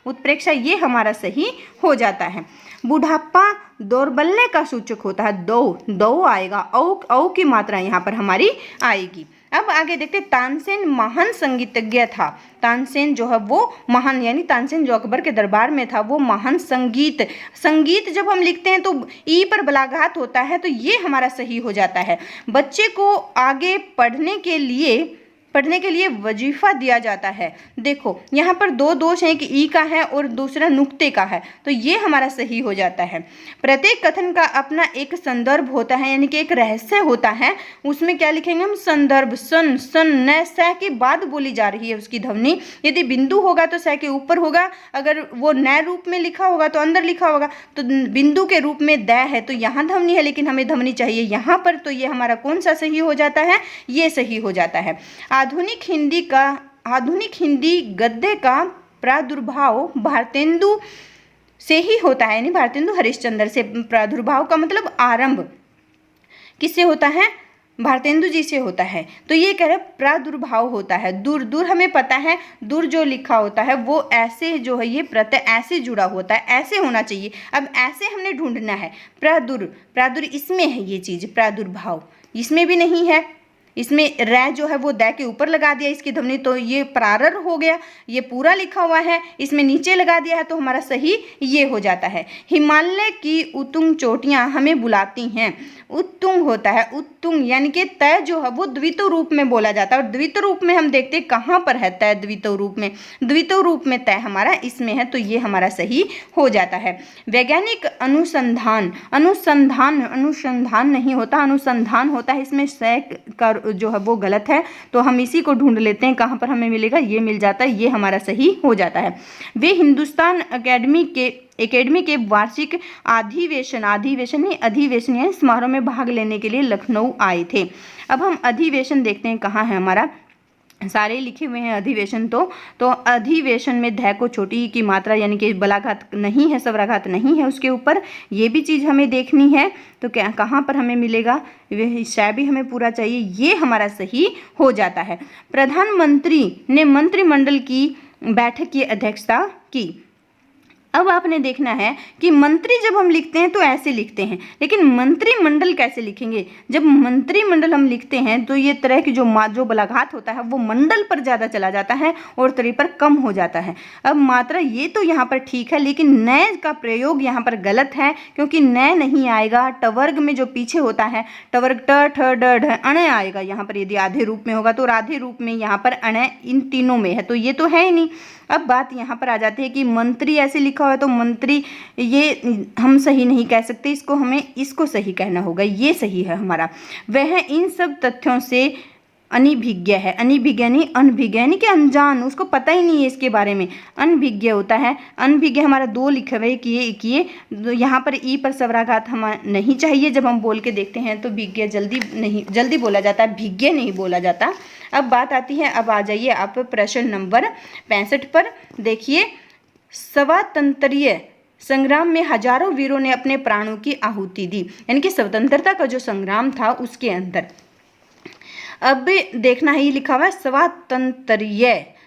उत्प्रेक्षा ये हमारा सही हो जाता है। बुढ़ापा दौर्बल्य का सूचक होता है। दो आएगा, औ की मात्रा यहाँ पर हमारी आएगी। अब आगे देखते, तानसेन महान संगीतज्ञ था। तानसेन जो है वो महान, यानी तानसेन जो अकबर के दरबार में था वो महान संगीत जब हम लिखते हैं तो ई पर बलाघात होता है, तो ये हमारा सही हो जाता है। बच्चे को आगे पढ़ने के लिए वजीफा दिया जाता है। देखो यहाँ पर 2 दोष हैं, कि ई का है और दूसरा नुक्ते का है, तो ये हमारा सही हो जाता है। प्रत्येक कथन का अपना एक संदर्भ होता है, यानी कि एक रहस्य होता है। उसमें क्या लिखेंगे हम? संदर्भ। सन न स के बाद बोली जा रही है उसकी ध्वनि। यदि बिंदु होगा तो स के ऊपर होगा, अगर वो न रूप में लिखा होगा तो अंदर लिखा होगा। तो बिंदु के रूप में द है तो यहाँ ध्वनि है, लेकिन हमें ध्वनि चाहिए यहाँ पर, तो ये हमारा कौन सा सही हो जाता है? ये सही हो जाता है। आधुनिक हिंदी गद्य का प्रादुर्भाव भारतेंदु से ही होता है, यानी भारतेंदु हरिश्चंद्र से। प्रादुर्भाव का मतलब आरंभ किससे होता है? भारतेंदु जी से होता है। तो ये कह रहे प्रादुर्भाव होता है। दूर हमें पता है, दूर जो लिखा होता है वो ऐसे जो है, ये प्रत्यय ऐसे जुड़ा होता है, ऐसे होना चाहिए। अब ऐसे हमने ढूंढना है। प्रादुर इसमें है ये चीज, प्रादुर्भाव इसमें भी नहीं है। इसमें रै जो है वो दै के ऊपर लगा दिया इसकी ध्वनि, तो ये प्रारर हो गया। ये पूरा लिखा हुआ है, इसमें नीचे लगा दिया है, तो हमारा सही ये हो जाता है। हिमालय की उत्तुंग चोटियां हमें बुलाती हैं। उत्तुंग होता है, उत्तुंग यानी कि तय जो है वो द्वितीय रूप में बोला जाता है, और द्वितीय रूप में हम देखते हैं कहाँ पर है तय। द्वितीय रूप में तय हमारा इसमें है, तो ये हमारा सही हो जाता है। वैज्ञानिक अनुसंधान नहीं होता, अनुसंधान होता है। इसमें स का जो है वो गलत है, तो हम इसी को ढूंढ लेते हैं कहाँ पर हमें मिलेगा। ये मिल जाता है, ये हमारा सही हो जाता है। वे हिंदुस्तान एकेडमी के वार्षिक अधिवेशन समारोह में भाग लेने के लिए लखनऊ आए थे। अब हम अधिवेशन देखते हैं कहाँ है हमारा। सारे लिखे हुए हैं अधिवेशन, तो अधिवेशन में ध को छोटी की मात्रा यानी कि बलाघात नहीं है, स्वराघात नहीं है उसके ऊपर, ये भी चीज़ हमें देखनी है। तो क्या कहाँ पर हमें मिलेगा? शय भी हमें पूरा चाहिए, ये हमारा सही हो जाता है। प्रधानमंत्री ने मंत्रिमंडल की बैठक की अध्यक्षता की। अब आपने देखना है कि मंत्री जब हम लिखते हैं तो ऐसे लिखते हैं, लेकिन मंत्रिमंडल कैसे लिखेंगे? जब मंत्रिमंडल हम लिखते हैं तो ये तरह की जो बलाघात होता है वो मंडल पर ज़्यादा चला जाता है और तरी पर कम हो जाता है। अब मात्रा ये तो यहाँ पर ठीक है, लेकिन नए का प्रयोग यहाँ पर गलत है, क्योंकि नए नहीं आएगा। टवर्ग में जो पीछे होता है टवर्ग ट ठ ड ढ अणे आएगा यहाँ पर, यदि आधे रूप में होगा तो, और आधे रूप में यहाँ पर अणे इन तीनों में है, तो ये तो है ही नहीं। अब बात यहाँ पर आ जाती है कि मंत्री ऐसे लिखा हुआ है तो मंत्री ये हम सही नहीं कह सकते, इसको हमें इसको सही कहना होगा, ये सही है हमारा। वह इन सब तथ्यों से अनिभिज्ञ है। अनिभिज्ञ नहीं अनभिज्ञ, यानी कि अनजान, उसको पता ही नहीं है इसके बारे में, अनभिज्ञ होता है। अनभिज्ञ हमारा दो लिखे हुए किए यहाँ पर ई पर स्वराघात हमें नहीं चाहिए। जब हम बोल के देखते हैं तो भिज्ञ जल्दी बोला जाता है, भिज्ञ नहीं बोला जाता। अब बात आती है, अब आ जाइए आप प्रश्न नंबर 65 पर। देखिए, स्वातंत्र्य संग्राम में हजारों वीरों ने अपने प्राणों की आहुति दी, यानी कि स्वतंत्रता का जो संग्राम था उसके अंदर। अब देखना है, ये लिखा हुआ है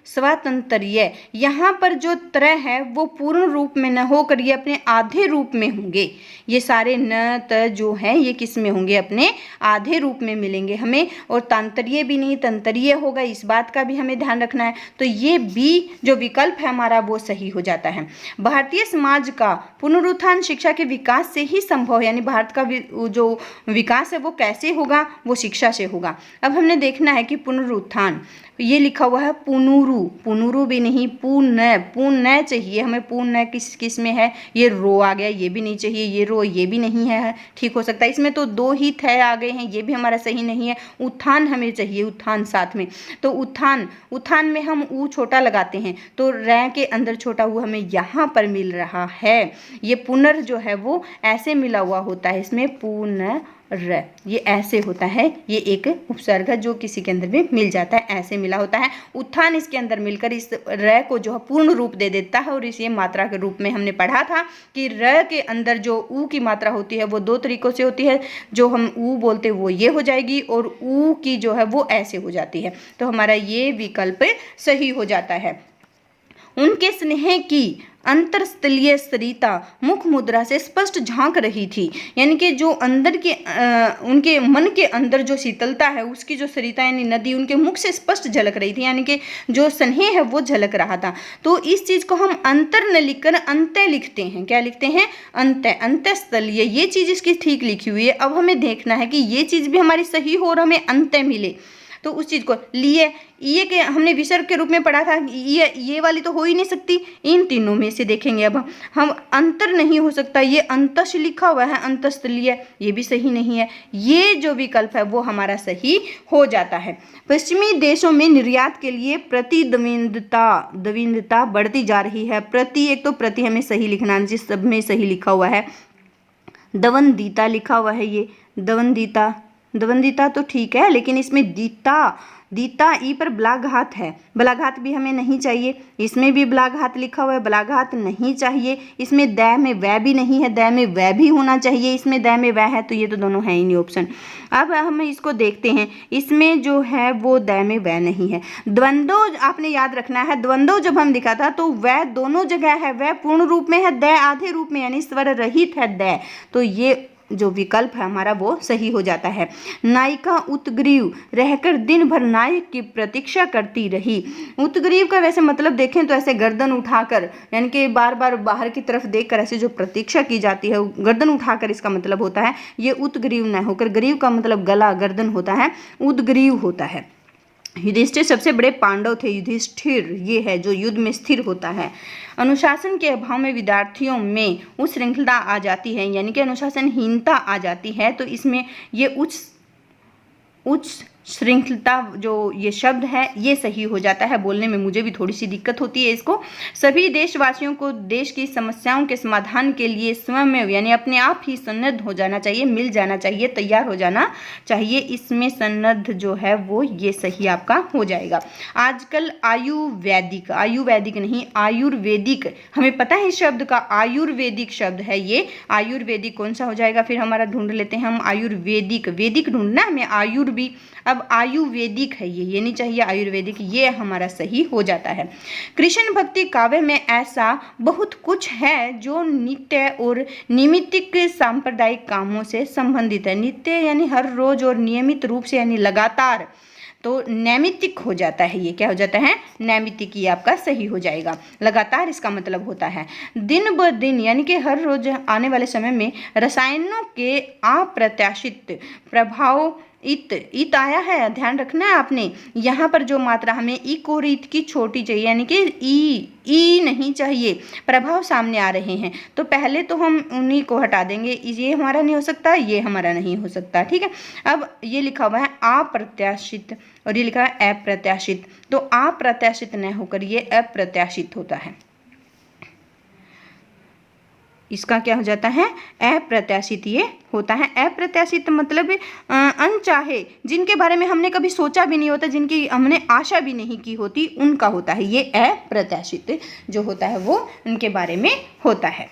स्वातंत्र्य। यहाँ पर जो त्रय है वो पूर्ण रूप में न होकर ये अपने आधे रूप में होंगे। ये सारे न त जो है ये किस में होंगे? अपने आधे रूप में मिलेंगे हमें। और तांतरीय भी नहीं तंतरीय होगा, इस बात का भी हमें ध्यान रखना है। तो ये बी जो विकल्प है हमारा वो सही हो जाता है। भारतीय समाज का पुनरुत्थान शिक्षा के विकास से ही संभव है, यानी भारत का जो विकास है वो कैसे होगा? वो शिक्षा से होगा। अब हमने देखना है कि पुनरुत्थान, ये लिखा हुआ है पुनरु भी नहीं, पुण्य चाहिए हमें। पुण्य किस में है? ये रो आ गया, ये भी नहीं चाहिए। ये रो, ये भी नहीं है, ठीक हो सकता है। इसमें तो दो ही थ आ गए हैं, ये भी हमारा सही नहीं है। उत्थान हमें चाहिए, उत्थान साथ में, तो उत्थान में हम ऊ छोटा लगाते हैं तो र के अंदर छोटा हुआ हमें यहाँ पर मिल रहा है। ये पुनर जो है वो ऐसे मिला हुआ होता है, इसमें पुनर ये ऐसे होता है, ये एक उपसर्ग है जो किसी के अंदर भी मिल जाता है, ऐसे मिला होता है। उत्थान इसके अंदर मिलकर इस र को जो है पूर्ण रूप दे देता है। और इसे मात्रा के रूप में हमने पढ़ा था कि र के अंदर जो ऊ की मात्रा होती है वो दो तरीकों से होती है। जो हम ऊ बोलते हैं वो ये हो जाएगी और ऊ की जो है वो ऐसे हो जाती है। तो हमारा ये विकल्प सही हो जाता है। उनके स्नेह की अंतरस्थलीय सरिता मुख मुद्रा से स्पष्ट झांक रही थी, यानी कि जो अंदर के उनके मन के अंदर जो शीतलता है उसकी जो सरिता यानी नदी उनके मुख से स्पष्ट झलक रही थी, यानी कि जो स्नेह है वो झलक रहा था। तो इस चीज को हम अंतर न लिखकर अंत्य लिखते हैं। क्या लिखते हैं? अंत्य, अंतस्थलीय। ये चीज इसकी ठीक लिखी हुई है। अब हमें देखना है कि ये चीज भी हमारी सही हो और हमें अंत्य मिले, तो उस चीज को लिए ये के हमने विसर्ग के रूप में पढ़ा था, ये वाली तो हो ही नहीं सकती। इन तीनों में से देखेंगे अब हम अंतर नहीं हो सकता। ये अंतश लिखा हुआ है, अंतस्थलीय, ये भी सही नहीं है। ये जो विकल्प है वो हमारा सही हो जाता है। पश्चिमी देशों में निर्यात के लिए प्रतिद्वंद्विता बढ़ती जा रही है। प्रति, एक तो प्रति हमें सही लिखना है, जिस सब में सही लिखा हुआ है। दवंदिता लिखा हुआ है, ये दवंदिता तो ठीक है, लेकिन इसमें दीता ई पर बलाघात है, बलाघात भी हमें नहीं चाहिए। इसमें भी बलाघात लिखा हुआ है, बलाघात नहीं चाहिए। इसमें दै में वह भी नहीं है, दै में वह भी होना चाहिए। इसमें दै में वह है, तो ये तो दोनों है ही नहीं ऑप्शन। अब हम इसको देखते हैं, इसमें जो है वो दै में वह नहीं है। द्वंद्व आपने याद रखना है, द्वंद्व जब हम लिखा था तो वह दोनों जगह है, वह पूर्ण रूप में है, दै आधे रूप में यानी स्वर रहित है दै। तो ये जो विकल्प है हमारा वो सही हो जाता है। नायिका उत्ग्रीव रहकर दिन भर नायक की प्रतीक्षा करती रही। उत्ग्रीव का वैसे मतलब देखें तो ऐसे गर्दन उठाकर, यानी कि बार बार बाहर की तरफ देखकर ऐसे जो प्रतीक्षा की जाती है, गर्दन उठाकर इसका मतलब होता है। ये उत्ग्रीव न होकर, ग्रीव का मतलब गला, गर्दन होता है, उद्ग्रीव होता है। युधिष्ठिर सबसे बड़े पांडव थे। युधिष्ठिर ये है जो युद्ध में स्थिर होता है। अनुशासन के अभाव में विद्यार्थियों में उच्च श्रृंखला आ जाती है, यानी कि अनुशासनहीनता आ जाती है। तो इसमें ये उच्च श्रृंखलता जो ये शब्द है ये सही हो जाता है। बोलने में मुझे भी थोड़ी सी दिक्कत होती है इसको। सभी देशवासियों को देश की समस्याओं के समाधान के लिए स्वयं में यानी अपने आप ही सन्नद्ध हो जाना चाहिए, मिल जाना चाहिए, तैयार हो जाना चाहिए। इसमें सन्नद्ध जो है वो ये सही आपका हो जाएगा। आजकल आयुर्वेदिक नहीं आयुर्वेदिक, हमें पता है इस शब्द का, आयुर्वेदिक शब्द है ये। आयुर्वेदिक कौन सा हो जाएगा? फिर हमारा ढूंढ लेते हैं हम आयुर्वेदिक, वेदिक ढूंढना है हमें, आयुर्वी। अब अब आयुर्वेदिक है ये नहीं चाहिए आयुर्वेदिक, ये हमारा सही हो जाता है। कृष्ण भक्ति काव्य में ऐसा बहुत कुछ है जो नित्य और नियमित सांप्रदायिक कामों से संबंधित है। नित्य यानी हर रोज और नियमित रूप से यानी लगातार, तो नैमित्तिक हो जाता है। ये क्या हो जाता है? नैमित्तिक। ये आपका सही हो जाएगा। लगातार इसका मतलब होता है दिन ब दिन, यानी कि हर रोज आने वाले समय में रसायनों के अप्रत्याशित प्रभाव इत आया है, ध्यान रखना है आपने। यहाँ पर जो मात्रा हमें इक और इत की छोटी चाहिए, यानी कि ई नहीं चाहिए, प्रभाव सामने आ रहे हैं, तो पहले तो हम उन्हीं को हटा देंगे। ये हमारा नहीं हो सकता, ये हमारा नहीं हो सकता, ठीक है। अब ये लिखा हुआ है अप्रत्याशित और ये लिखा है अप्रत्याशित, तो अप्रत्याशित न होकर ये अप्रत्याशित होता है। इसका क्या हो जाता है? अप्रत्याशित ये होता है। अप्रत्याशित मतलब अनचाहे, जिनके बारे में हमने कभी सोचा भी नहीं होता, जिनकी हमने आशा भी नहीं की होती, उनका होता है ये अप्रत्याशित जो होता है, वो उनके बारे में होता है,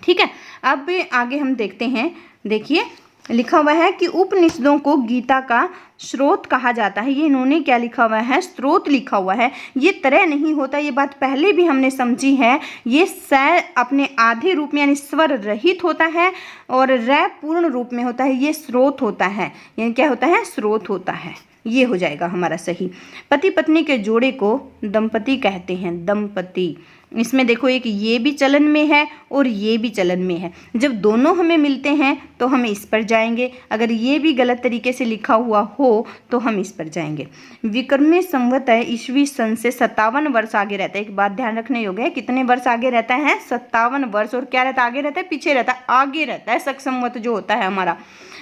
ठीक है। अब आगे हम देखते हैं। देखिए लिखा हुआ है कि उपनिषदों को गीता का स्रोत कहा जाता है। ये इन्होंने क्या लिखा हुआ है? स्रोत लिखा हुआ है। ये तरह नहीं होता, ये बात पहले भी हमने समझी है। ये स अपने आधे रूप में यानी स्वर रहित होता है और र पूर्ण रूप में होता है, ये स्रोत होता है। यानी क्या होता है? स्रोत होता है। ये हो जाएगा हमारा सही। पति पत्नी के जोड़े को दंपति कहते हैं, दंपति। इसमें देखो एक ये भी चलन में है और ये भी चलन में है। जब दोनों हमें मिलते हैं तो हम इस पर जाएंगे, अगर ये भी गलत तरीके से लिखा हुआ हो तो हम इस पर जाएंगे। विक्रमी संवत है ईस्वी सन से 57 वर्ष आगे रहता है। एक बात ध्यान रखने योग्य है, कितने वर्ष आगे रहता है? 57 वर्ष। और क्या रहता है? आगे रहता है, पीछे रहता है? आगे रहता है। शक संवत जो होता है हमारा,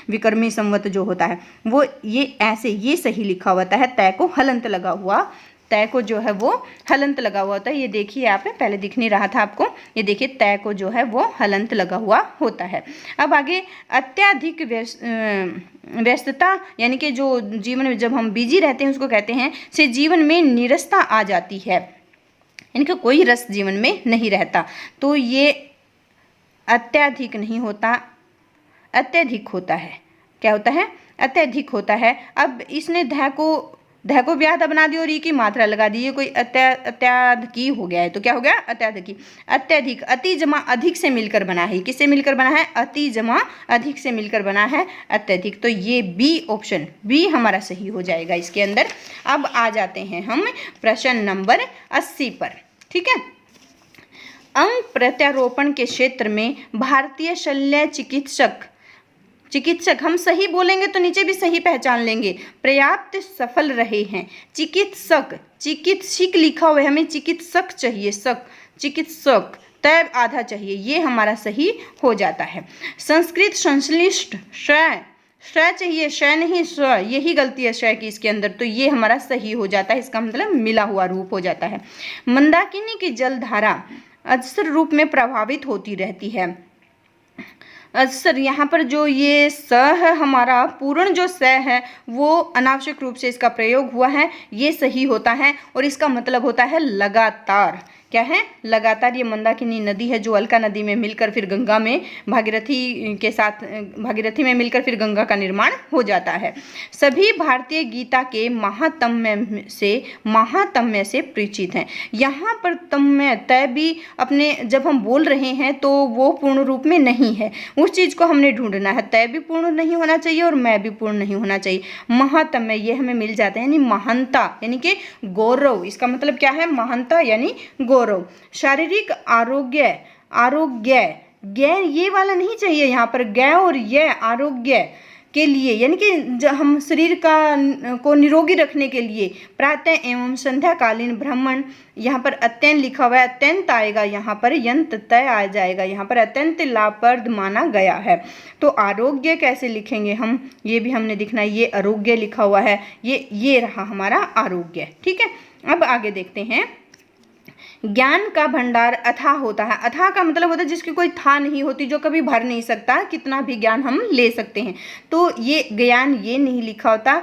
विक्रमी संवत जो होता है, वो ये ऐसे ये सही लिखा होता है। तय को हलंत लगा हुआ, तय को जो है वो हलंत लगा हुआ होता है। ये देखिए आप, पहले दिख नहीं रहा था आपको, ये देखिए तय को जो है वो हलंत लगा हुआ होता है। अब आगे अत्यधिक व्यस्तता, यानी कि जो जीवन में जब हम बिजी रहते हैं उसको कहते हैं, से जीवन में नीरसता आ जाती है, यानी कि कोई रस जीवन में नहीं रहता। तो ये अत्यधिक नहीं होता, अत्यधिक होता है। क्या होता है? अत्यधिक होता है। अब इसने ध को व्याध बना दी और ई की मात्रा लगा दी, ये कोई अत्याधिकी हो गया है। तो क्या हो गया? अत्याधिकी। अत्यधिक, अति जमा अधिक से मिलकर बना है। किससे मिलकर बना है? अति जमा अधिक से मिलकर बना है अत्यधिक। तो ये बी ऑप्शन बी हमारा सही हो जाएगा इसके अंदर। अब आ जाते हैं हम प्रश्न नंबर 80 पर, ठीक है। अंग प्रत्यारोपण के क्षेत्र में भारतीय शल्य चिकित्सक हम सही बोलेंगे तो नीचे भी सही पहचान लेंगे, पर्याप्त सफल रहे हैं। चिकित्सक लिखा हुआ है, हमें चिकित्सक चाहिए, चिकित्सक तय आधा चाहिए, ये हमारा सही हो जाता है। संस्कृत संश्लिष्ट श चाहिए, श नहीं स्व, यही गलती है श की इसके अंदर, तो ये हमारा सही हो जाता है। इसका मतलब मिला हुआ रूप हो जाता है। मंदाकिनी की जलधारा अक्सर रूप में प्रभावित होती रहती है। सर यहाँ पर जो ये स है हमारा, पूर्ण जो स है वो अनावश्यक रूप से इसका प्रयोग हुआ है, ये सही होता है और इसका मतलब होता है लगातार। क्या है? लगातार। ये मंदाकिनी नदी है जो अलका नदी में मिलकर फिर गंगा में भागीरथी में मिलकर फिर गंगा का निर्माण हो जाता है। सभी भारतीय गीता के महात्म्य से परिचित हैं। यहाँ पर तम्य तय भी अपने जब हम बोल रहे हैं तो वो पूर्ण रूप में नहीं है, उस चीज़ को हमने ढूंढना है। तय भी पूर्ण नहीं होना चाहिए और मैं भी पूर्ण नहीं होना चाहिए। महात्म्य ये हमें मिल जाते हैं, यानी महानता यानी कि गौरव। इसका मतलब क्या है? महानता यानी गौरव। शारीरिक आरोग्य गै ये वाला नहीं चाहिए यहाँ पर, गै और ये आरोग्य के लिए, यानी कि हम शरीर को निरोगी रखने के लिए प्रातः एवं संध्याकालीन भ्रमण। यहाँ पर अत्यंत लिखा हुआ है, अत्यंत आएगा, यहाँ पर यंत तय आ जाएगा, यहाँ पर अत्यंत लाभप्रद माना गया है। तो आरोग्य कैसे लिखेंगे हम, ये भी हमने दिखना है। ये आरोग्य लिखा हुआ है, ये रहा हमारा आरोग्य, ठीक है। अब आगे देखते हैं। ज्ञान का भंडार अथाह होता है। अथाह का मतलब होता है जिसकी कोई था नहीं होती, जो कभी भर नहीं सकता, कितना भी ज्ञान हम ले सकते हैं। तो ये ज्ञान ये नहीं लिखा होता,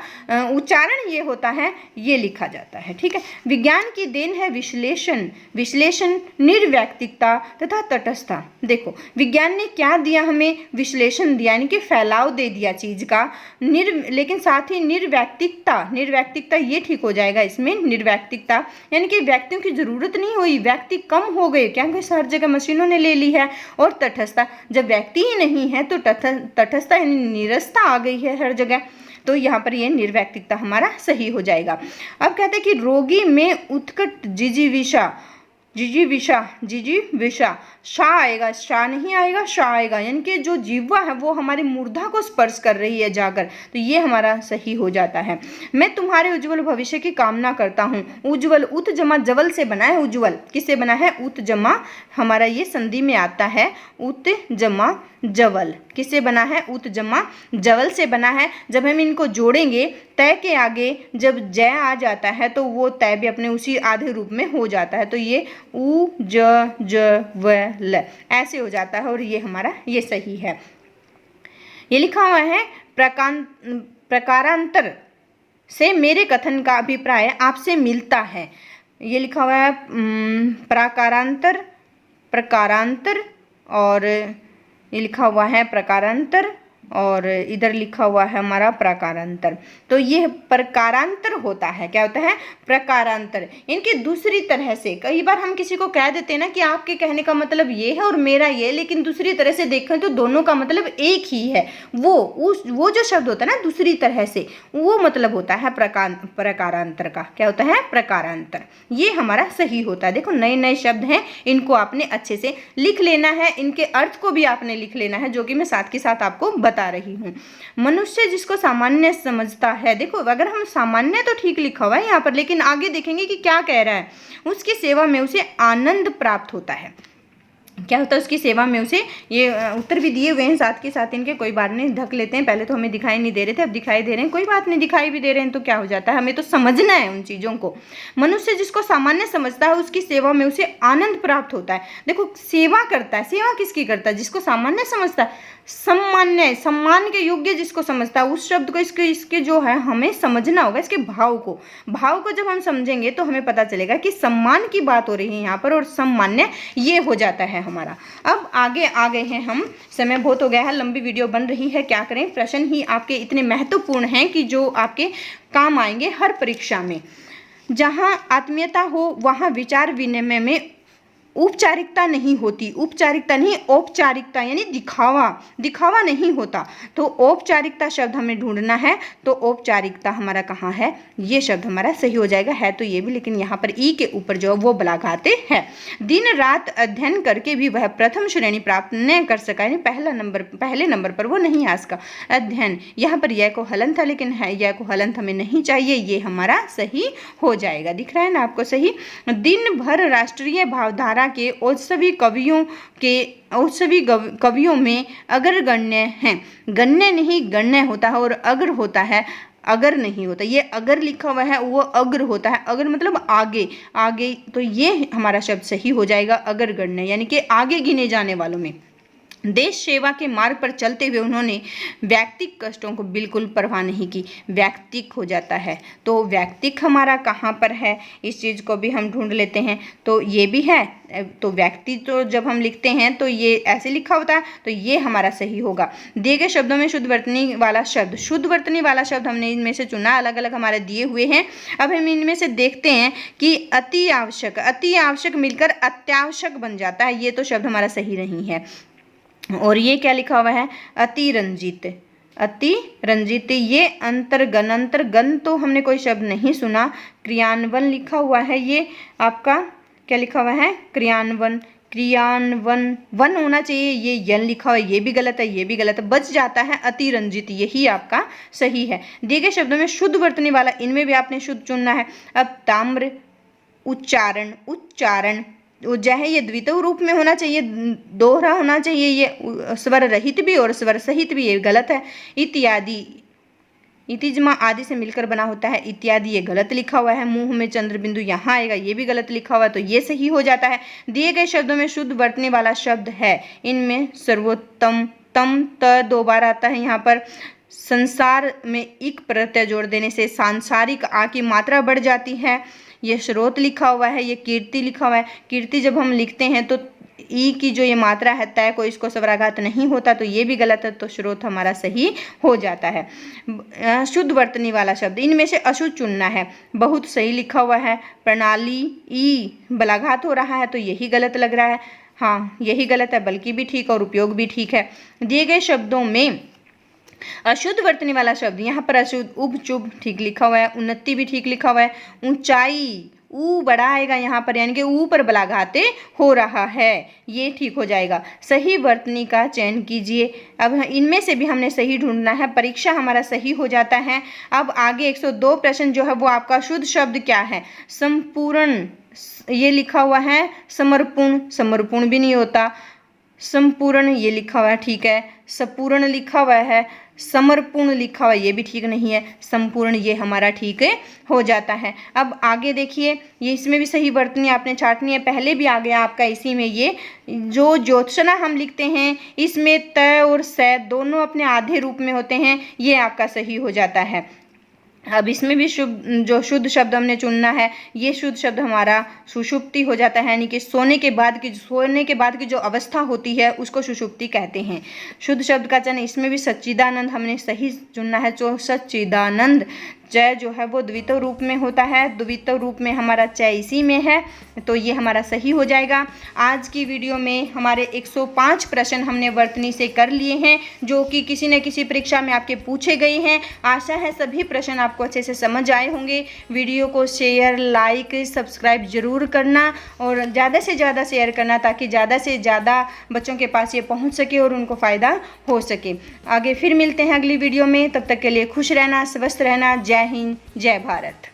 उच्चारण ये होता है, ये लिखा जाता है। ठीक है। विज्ञान की देन है विश्लेषण, विश्लेषण, निर्वैयक्तिकता तथा तटस्थता। देखो विज्ञान ने क्या दिया हमें, विश्लेषण दिया, यानी कि फैलाव दे दिया चीज का, लेकिन साथ ही निर्वैयक्तिकता, निर्वैयक्तिकता ये ठीक हो जाएगा इसमें, निर्वैयक्तिकता यानी कि व्यक्तियों की जरूरत नहीं हुई, व्यक्ति कम हो गए क्योंकि हर जगह मशीनों ने ले ली है। और तटस्थता, जब व्यक्ति ही नहीं है तो तटस्थता यानी निरस्ता आ गई है हर जगह, तो यहाँ पर ये निर्वैयक्तिकता हमारा सही हो जाएगा। अब कहते हैं कि रोगी में उत्कट जिजीविषा, जिजीविषा, शा आएगा, शा नहीं आएगा, शा आएगा, यानी कि जो जीवा है वो हमारी मूर्धा को स्पर्श कर रही है जाकर, तो ये हमारा सही हो जाता है। मैं तुम्हारे उज्जवल भविष्य की कामना करता हूँ। उज्जवल उत जमा जवल से बना है, उज्जवल किससे बना है, उत जमा, हमारा ये संधि में आता है, उत जमा जवल किससे बना है, उत जमा जवल से बना है। जब हम इनको जोड़ेंगे तय के आगे जब जय आ जाता है तो वो तय भी अपने उसी आधे रूप में हो जाता है, तो ये उ ज व ल ऐसे हो जाता है, और ये हमारा ये सही है। ये लिखा हुआ है प्रकारांतर से मेरे कथन का अभिप्राय आपसे मिलता है। ये लिखा हुआ है प्रकारांतर, प्रकारांतर, और ये लिखा हुआ है प्रकारांतर, और इधर लिखा हुआ है हमारा प्रकारांतर। तो ये प्रकारांतर होता है, क्या होता है, प्रकारांतर, इनकी दूसरी तरह से। कई बार हम किसी को कह देते हैं ना कि आपके कहने का मतलब ये है और मेरा ये, लेकिन दूसरी तरह से देखें तो दोनों का मतलब एक ही है। वो जो शब्द होता है ना दूसरी तरह से, वो मतलब होता है प्रकारांतर का। क्या होता है, प्रकारांतर। ये हमारा सही होता है। देखो नए नए शब्द हैं, इनको आपने अच्छे से लिख लेना है, इनके अर्थ को भी आपने लिख लेना है, जो कि मैं साथ के साथ आपको बता रही हूँ। मनुष्य जिसको सामान्य समझता है, देखो अगर हम सामान्य तो ठीक लिखा हुआ है यहाँ पर, लेकिन आगे देखेंगे कि क्या कह रहा है, उसकी सेवा में उसे आनंद प्राप्त होता है। क्या होता है, उसकी सेवा में उसे, ये उत्तर भी दिए हुए हैं साथ के साथ इनके, कोई बात नहीं, ढक लेते हैं। पहले तो हमें दिखाई नहीं दे रहे थे, अब दिखाई दे रहे हैं, कोई बात नहीं, दिखाई भी दे रहे हैं तो क्या हो जाता है, हमें तो समझना है उन चीज़ों को। मनुष्य जिसको सामान्य समझता है उसकी सेवा में उसे आनंद प्राप्त होता है। देखो सेवा करता है, सेवा किसकी करता है, जिसको सामान्य समझता है, सम्मान्य, सम्मान के योग्य जिसको समझता है, उस शब्द को इसके जो है हमें समझना होगा, इसके भाव को जब हम समझेंगे तो हमें पता चलेगा कि सम्मान की बात हो रही है यहाँ पर, और सम्मान्य ये हो जाता है हमारा। अब आगे आ गए हैं हम, समय बहुत हो गया है, लंबी वीडियो बन रही है, क्या करें, प्रश्न ही आपके इतने महत्वपूर्ण हैं कि जो आपके काम आएंगे हर परीक्षा में। जहाँ आत्मीयता हो वहाँ विचार विनिमय में औपचारिकता नहीं होती, औपचारिकता नहीं, औपचारिकता यानी दिखावा नहीं होता। तो औपचारिकता शब्द हमें ढूंढना है, तो औपचारिकता हमारा कहाँ है, ये शब्द हमारा सही हो जाएगा, है तो ये भी, लेकिन यहाँ पर ई के ऊपर जो वो बलाघाते हैं। दिन रात अध्ययन करके भी वह प्रथम श्रेणी प्राप्त न कर सका, यानी पहले नंबर पर वो नहीं आ सका। अध्ययन, यहाँ पर यह को हलंत है, लेकिन है यह को हलंत हमें नहीं चाहिए, ये हमारा सही हो जाएगा। दिख रहा है ना आपको सही। दिन भर राष्ट्रीय भावधारा के उत्सवी कवियों में अगर गण्य हैं, गण्य नहीं गण्य होता है, और अग्र होता है, अगर नहीं होता, ये अगर लिखा हुआ है वो अग्र होता है, अगर मतलब आगे, तो ये हमारा शब्द सही हो जाएगा, अगर गण्य यानी कि आगे गिने जाने वालों में। देश सेवा के मार्ग पर चलते हुए उन्होंने व्यक्तिक कष्टों को बिल्कुल परवाह नहीं की, व्यक्तिक हो जाता है। तो व्यक्तिक हमारा कहाँ पर है, इस चीज़ को भी हम ढूंढ लेते हैं, तो ये भी है। तो व्यक्ति तो जब हम लिखते हैं तो ये ऐसे लिखा होता है, तो ये हमारा सही होगा। दिए गए शब्दों में शुद्ध वर्तनी वाला शब्द हमने इनमें से चुना, अलग अलग हमारे दिए हुए हैं। अब हम इनमें से देखते हैं कि अति आवश्यक मिलकर अत्यावश्यक बन जाता है, ये तो शब्द हमारा सही नहीं है। और ये क्या लिखा हुआ है, अति रंजित, ये अंतर्गन तो हमने कोई शब्द नहीं सुना। क्रियान्वयन लिखा हुआ है, ये आपका क्या लिखा हुआ है, क्रियान्वयन वन होना चाहिए, ये यन लिखा हुआ है, ये भी गलत है, ये भी गलत है, बच जाता है अतिरंजित, यही आपका सही है। दिए गए शब्दों में शुद्ध वर्तनी वाला, इनमें भी आपने शुद्ध चुनना है। अब ताम्र, उच्चारण ऊर्जा है, ये द्वितीय रूप में होना चाहिए, दोहरा होना चाहिए, ये स्वर रहित भी और स्वर सहित भी, ये गलत है। इत्यादि, इतिजमा आदि से मिलकर बना होता है इत्यादि, ये गलत लिखा हुआ है। मुंह में चंद्र बिंदु यहाँ आएगा, ये भी गलत लिखा हुआ है, तो ये सही हो जाता है। दिए गए शब्दों में शुद्ध वर्तनी वाला शब्द है, इनमें सर्वोत्तम, तम त 2 बार आता है यहाँ पर। संसार में इक प्रत्यय जोड़ देने से सांसारिक आ की मात्रा बढ़ जाती है, ये स्रोत लिखा हुआ है। ये कीर्ति लिखा हुआ है, कीर्ति जब हम लिखते हैं तो ई की जो ये मात्रा है तय को इसको स्वराघात नहीं होता, तो ये भी गलत है, तो स्रोत हमारा सही हो जाता है। शुद्ध वर्तनी वाला शब्द, इनमें से अशुद्ध चुनना है। बहुत सही लिखा हुआ है। प्रणाली ई बलाघात हो रहा है, तो यही गलत लग रहा है। हाँ, यही गलत है, बल्कि भी ठीक और उपयोग भी ठीक है। दिए गए शब्दों में अशुद्ध वर्तनी वाला शब्द, यहाँ पर अशुद्ध, उब चुभ ठीक लिखा हुआ है। उन्नति भी ठीक लिखा हुआ है। ऊंचाई ऊ बड़ा आएगा यहाँ पर, यानी कि ऊ पर बलाघाते हो रहा है, ये ठीक हो जाएगा। सही वर्तनी का चयन कीजिए। अब इनमें से भी हमने सही ढूंढना है, परीक्षा हमारा सही हो जाता है। अब आगे 102 प्रश्न जो है वो आपका शुद्ध शब्द क्या है। संपूर्ण ये लिखा हुआ है, समर्पूर्ण, समर्पूर्ण भी नहीं होता। संपूर्ण ये लिखा हुआ है, ठीक है। संपूर्ण लिखा हुआ है, समर्पूर्ण लिखा हुआ, ये भी ठीक नहीं है। संपूर्ण ये हमारा ठीक है हो जाता है। अब आगे देखिए, ये इसमें भी सही वर्तनी आपने छाटनी है, पहले भी आ गया आपका इसी में। ये जो ज्योत्सना हम लिखते हैं, इसमें त और स दोनों अपने आधे रूप में होते हैं, ये आपका सही हो जाता है। अब इसमें भी जो शुद्ध शब्द हमने चुनना है, ये शुद्ध शब्द हमारा सुषुप्ति हो जाता है, यानी कि सोने के बाद की जो अवस्था होती है उसको सुषुप्ति कहते हैं। शुद्ध शब्द का चयन, इसमें भी सच्चिदानंद हमने सही चुनना है। जो सच्चिदानंद जय जो है वो द्वितीय रूप में होता है, द्वितीय रूप में हमारा चय इसी में है, तो ये हमारा सही हो जाएगा। आज की वीडियो में हमारे 105 प्रश्न हमने वर्तनी से कर लिए हैं, जो कि किसी न किसी परीक्षा में आपके पूछे गए हैं। आशा है सभी प्रश्न आपको अच्छे से समझ आए होंगे। वीडियो को शेयर, लाइक, सब्सक्राइब जरूर करना और ज़्यादा से ज़्यादा शेयर करना, ताकि ज़्यादा से ज़्यादा बच्चों के पास ये पहुँच सके और उनको फ़ायदा हो सके। आगे फिर मिलते हैं अगली वीडियो में, तब तक के लिए खुश रहना, स्वस्थ रहना। जय हिंद, जय भारत।